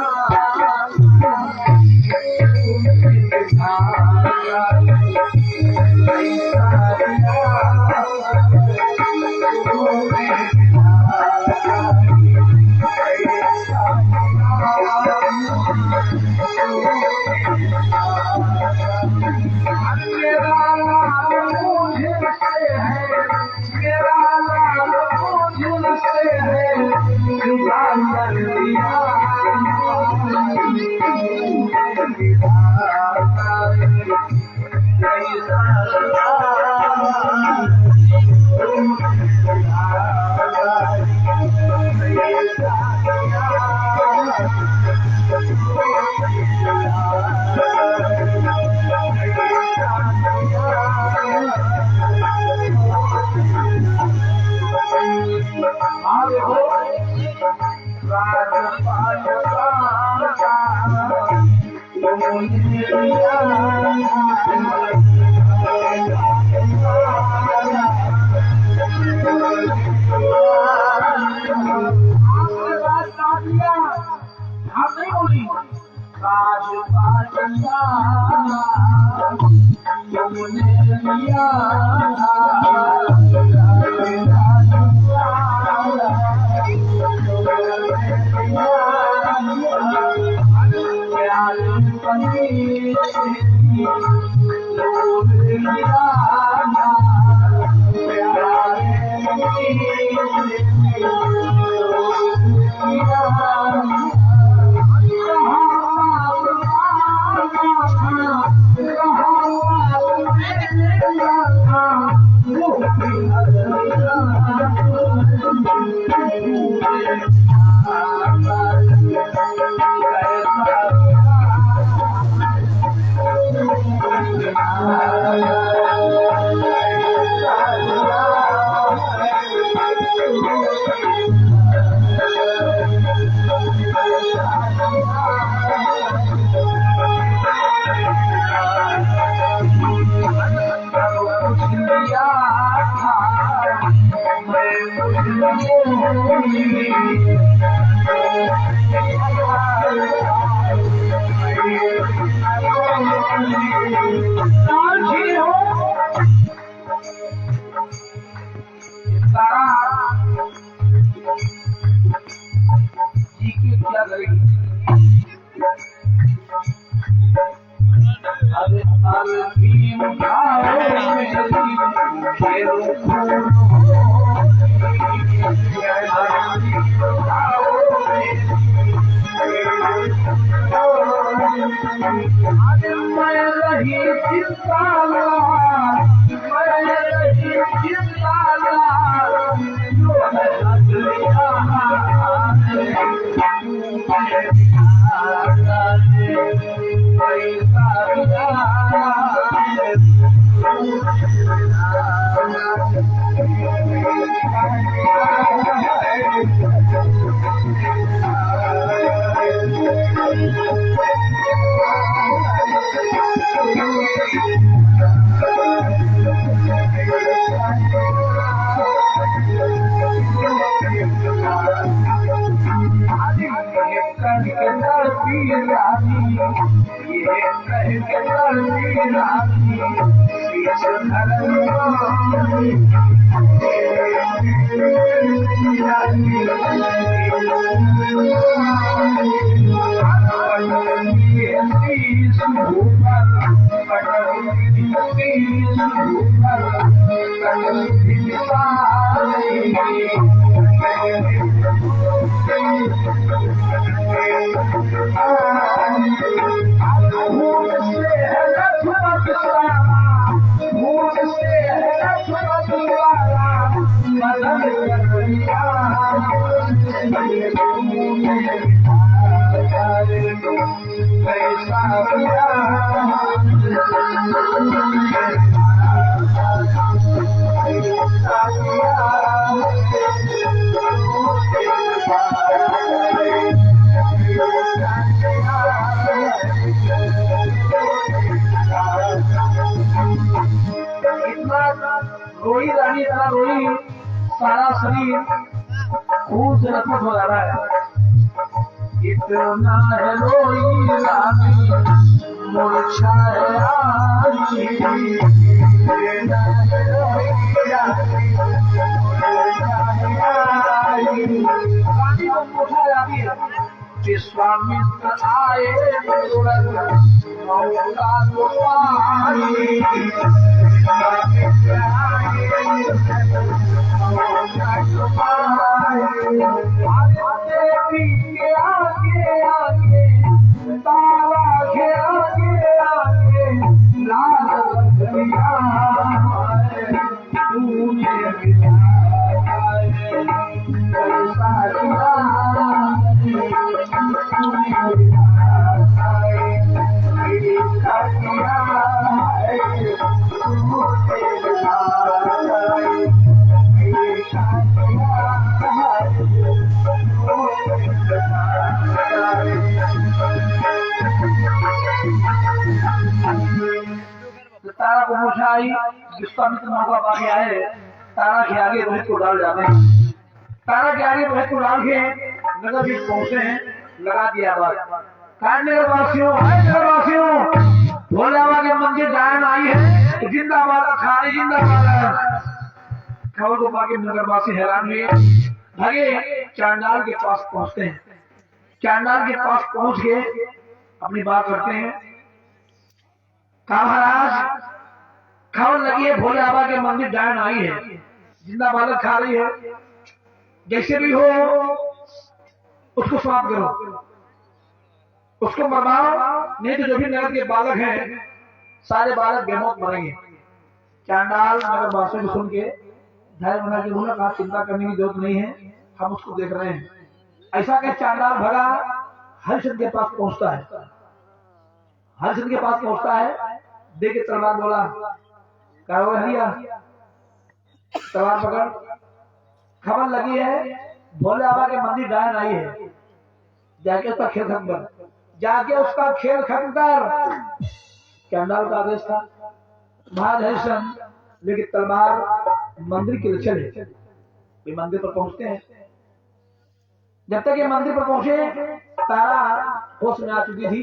जी के क्या करेगी? अरे अलवीम जाओ मेरी खेलो आज मैं रही चिंताला, मैं रही चिंताला, जो है अगलिया रोई रानी इतना रोई, सारा शरीर खून से लथपथ हो जा रहा है। इतना है रोई रानी मूर्छा है आनी, इतना है रोई रानी रानी को मूर्छा जाती है। विश्वामित्र आए मौका तो पाई, तारा को मूर्छा आई। विश्वामित्र मौका पा के आए, तारा के आगे रोहित को डाल जाते हैं। तारा के आगे रोहित को डाल के नगर बीच पहुंचे हैं, लगा दिया बात। नगरवासियों, भोले बाबा के मंदिर गायन आई है, जिंदाबाद खाली जिंदाबाद। खबर को पाके नगरवासी हैरान हुए, भागे चांडाल के पास पहुंचते हैं। चांडाल के पास पहुंच के अपनी बात करते हैं। कहा महाराज, खबर लगी है भोले बाबा के मंदिर गायन आई है, जिंदा बालक खा रही है, जैसे भी हो उसको समाप्त करो, उसको मरवाओ, नहीं तो जो भी नगर के बालक हैं सारे बालक बेमौत मरेंगे। चांडाल नगर वासियों को सुन के धैर्य बना के बोला, आप चिंता करने की जरूरत नहीं है, हम उसको देख रहे हैं। ऐसा कह चांडाल भगा, हरिश्चंद्र के पास पहुंचता है। हरिश्चंद्र के पास पहुंचता है, देखे तलवार, बोला क्या हो हरिया, तलवार पकड़, खबर लगी है भोले बाबा के मंदिर डायन आई है, जाके उसका खेल खत्म कर, जाके उसका खेल खत्म कर। चांडाल का आदेश था। महाराज हरिश्चंद्र लेकिन तलवार मंदिर के लिए चले। ये मंदिर पर पहुंचते हैं। जब तक ये मंदिर पर पहुंचे, तारा होश में आ चुकी थी,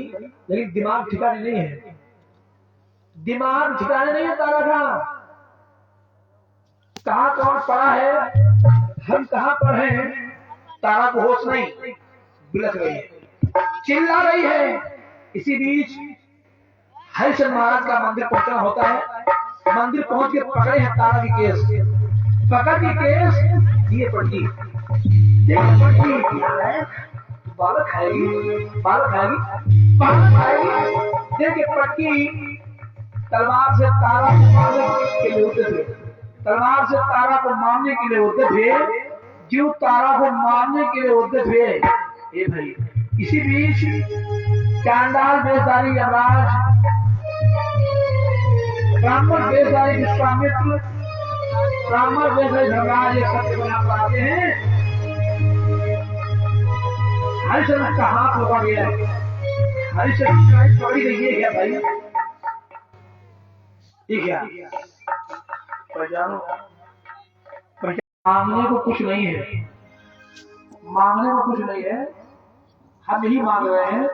लेकिन दिमाग ठिकाने नहीं है। दिमाग ठिकाने नहीं है तारा का। कहां कौन पड़ा है, हम कहां पर हैं, तारा को होश नहीं, बिलख रही है, चिल्ला रही है। इसी बीच हरिश्चंद्र महाराज का मंदिर पहुंचना होता है। मंदिर पहुंच के पकड़े हैं तारा की केस, पकड़ के केस दिए पड़ती, बालक खाएगी, बालक खाएगी, बालक खाएगी, देखिए पट्टी। तलवार से तारा को मारने के लिए होते थे, तलवार से तारा को मारने के लिए होते थे, जीव तारा को मारने के लिए होते थे। ये भाई इसी बीच चांडाल बेचारी यमराज, ब्राह्मण बेचारी विश्वामित्र, ब्राह्मण बेचारी धर्मराज एक सत्य बना पाते हैं। हरिश्चंद्र का हाथ लगा गया, हरिश्चंद्र पकड़ी गई है क्या भाई, ये क्या मांगने को कुछ नहीं है, मांगने को कुछ नहीं है, हम ही मांग रहे हैं।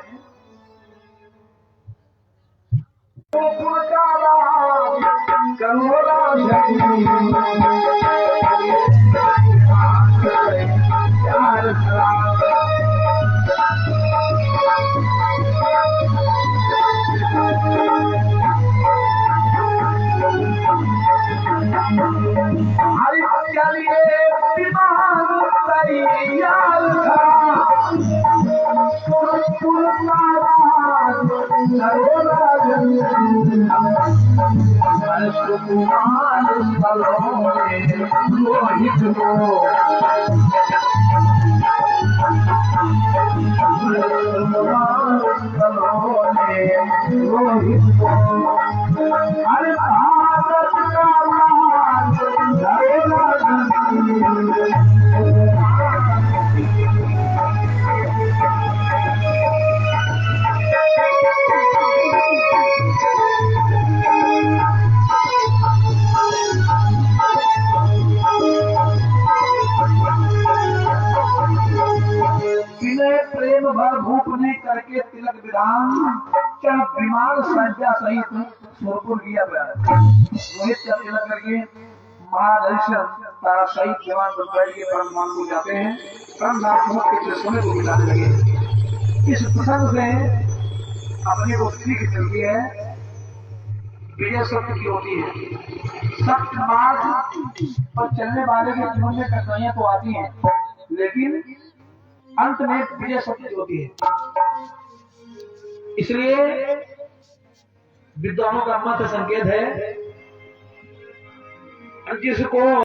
प्रेम भर भूप ने करके तिलक विधान, चल विमान संज्ञा सहित सोरपुर किया गया। रोहित का तिलक करके महाराज हरिश्चंद्र तारा सहित विमान पर बैठ के परमान को जाते हैं। परमनाथ के सोने को मिलाने लगे। इस प्रसंग से अपने को सीख मिलती है, विजय सत्य की होती है। सत्य मार्ग पर चलने वाले के जीवन में कठिनाइयां तो आती हैं, लेकिन अंत में विजय सत्य होती है। इसलिए विद्वानों का मत संकेत है, जिसको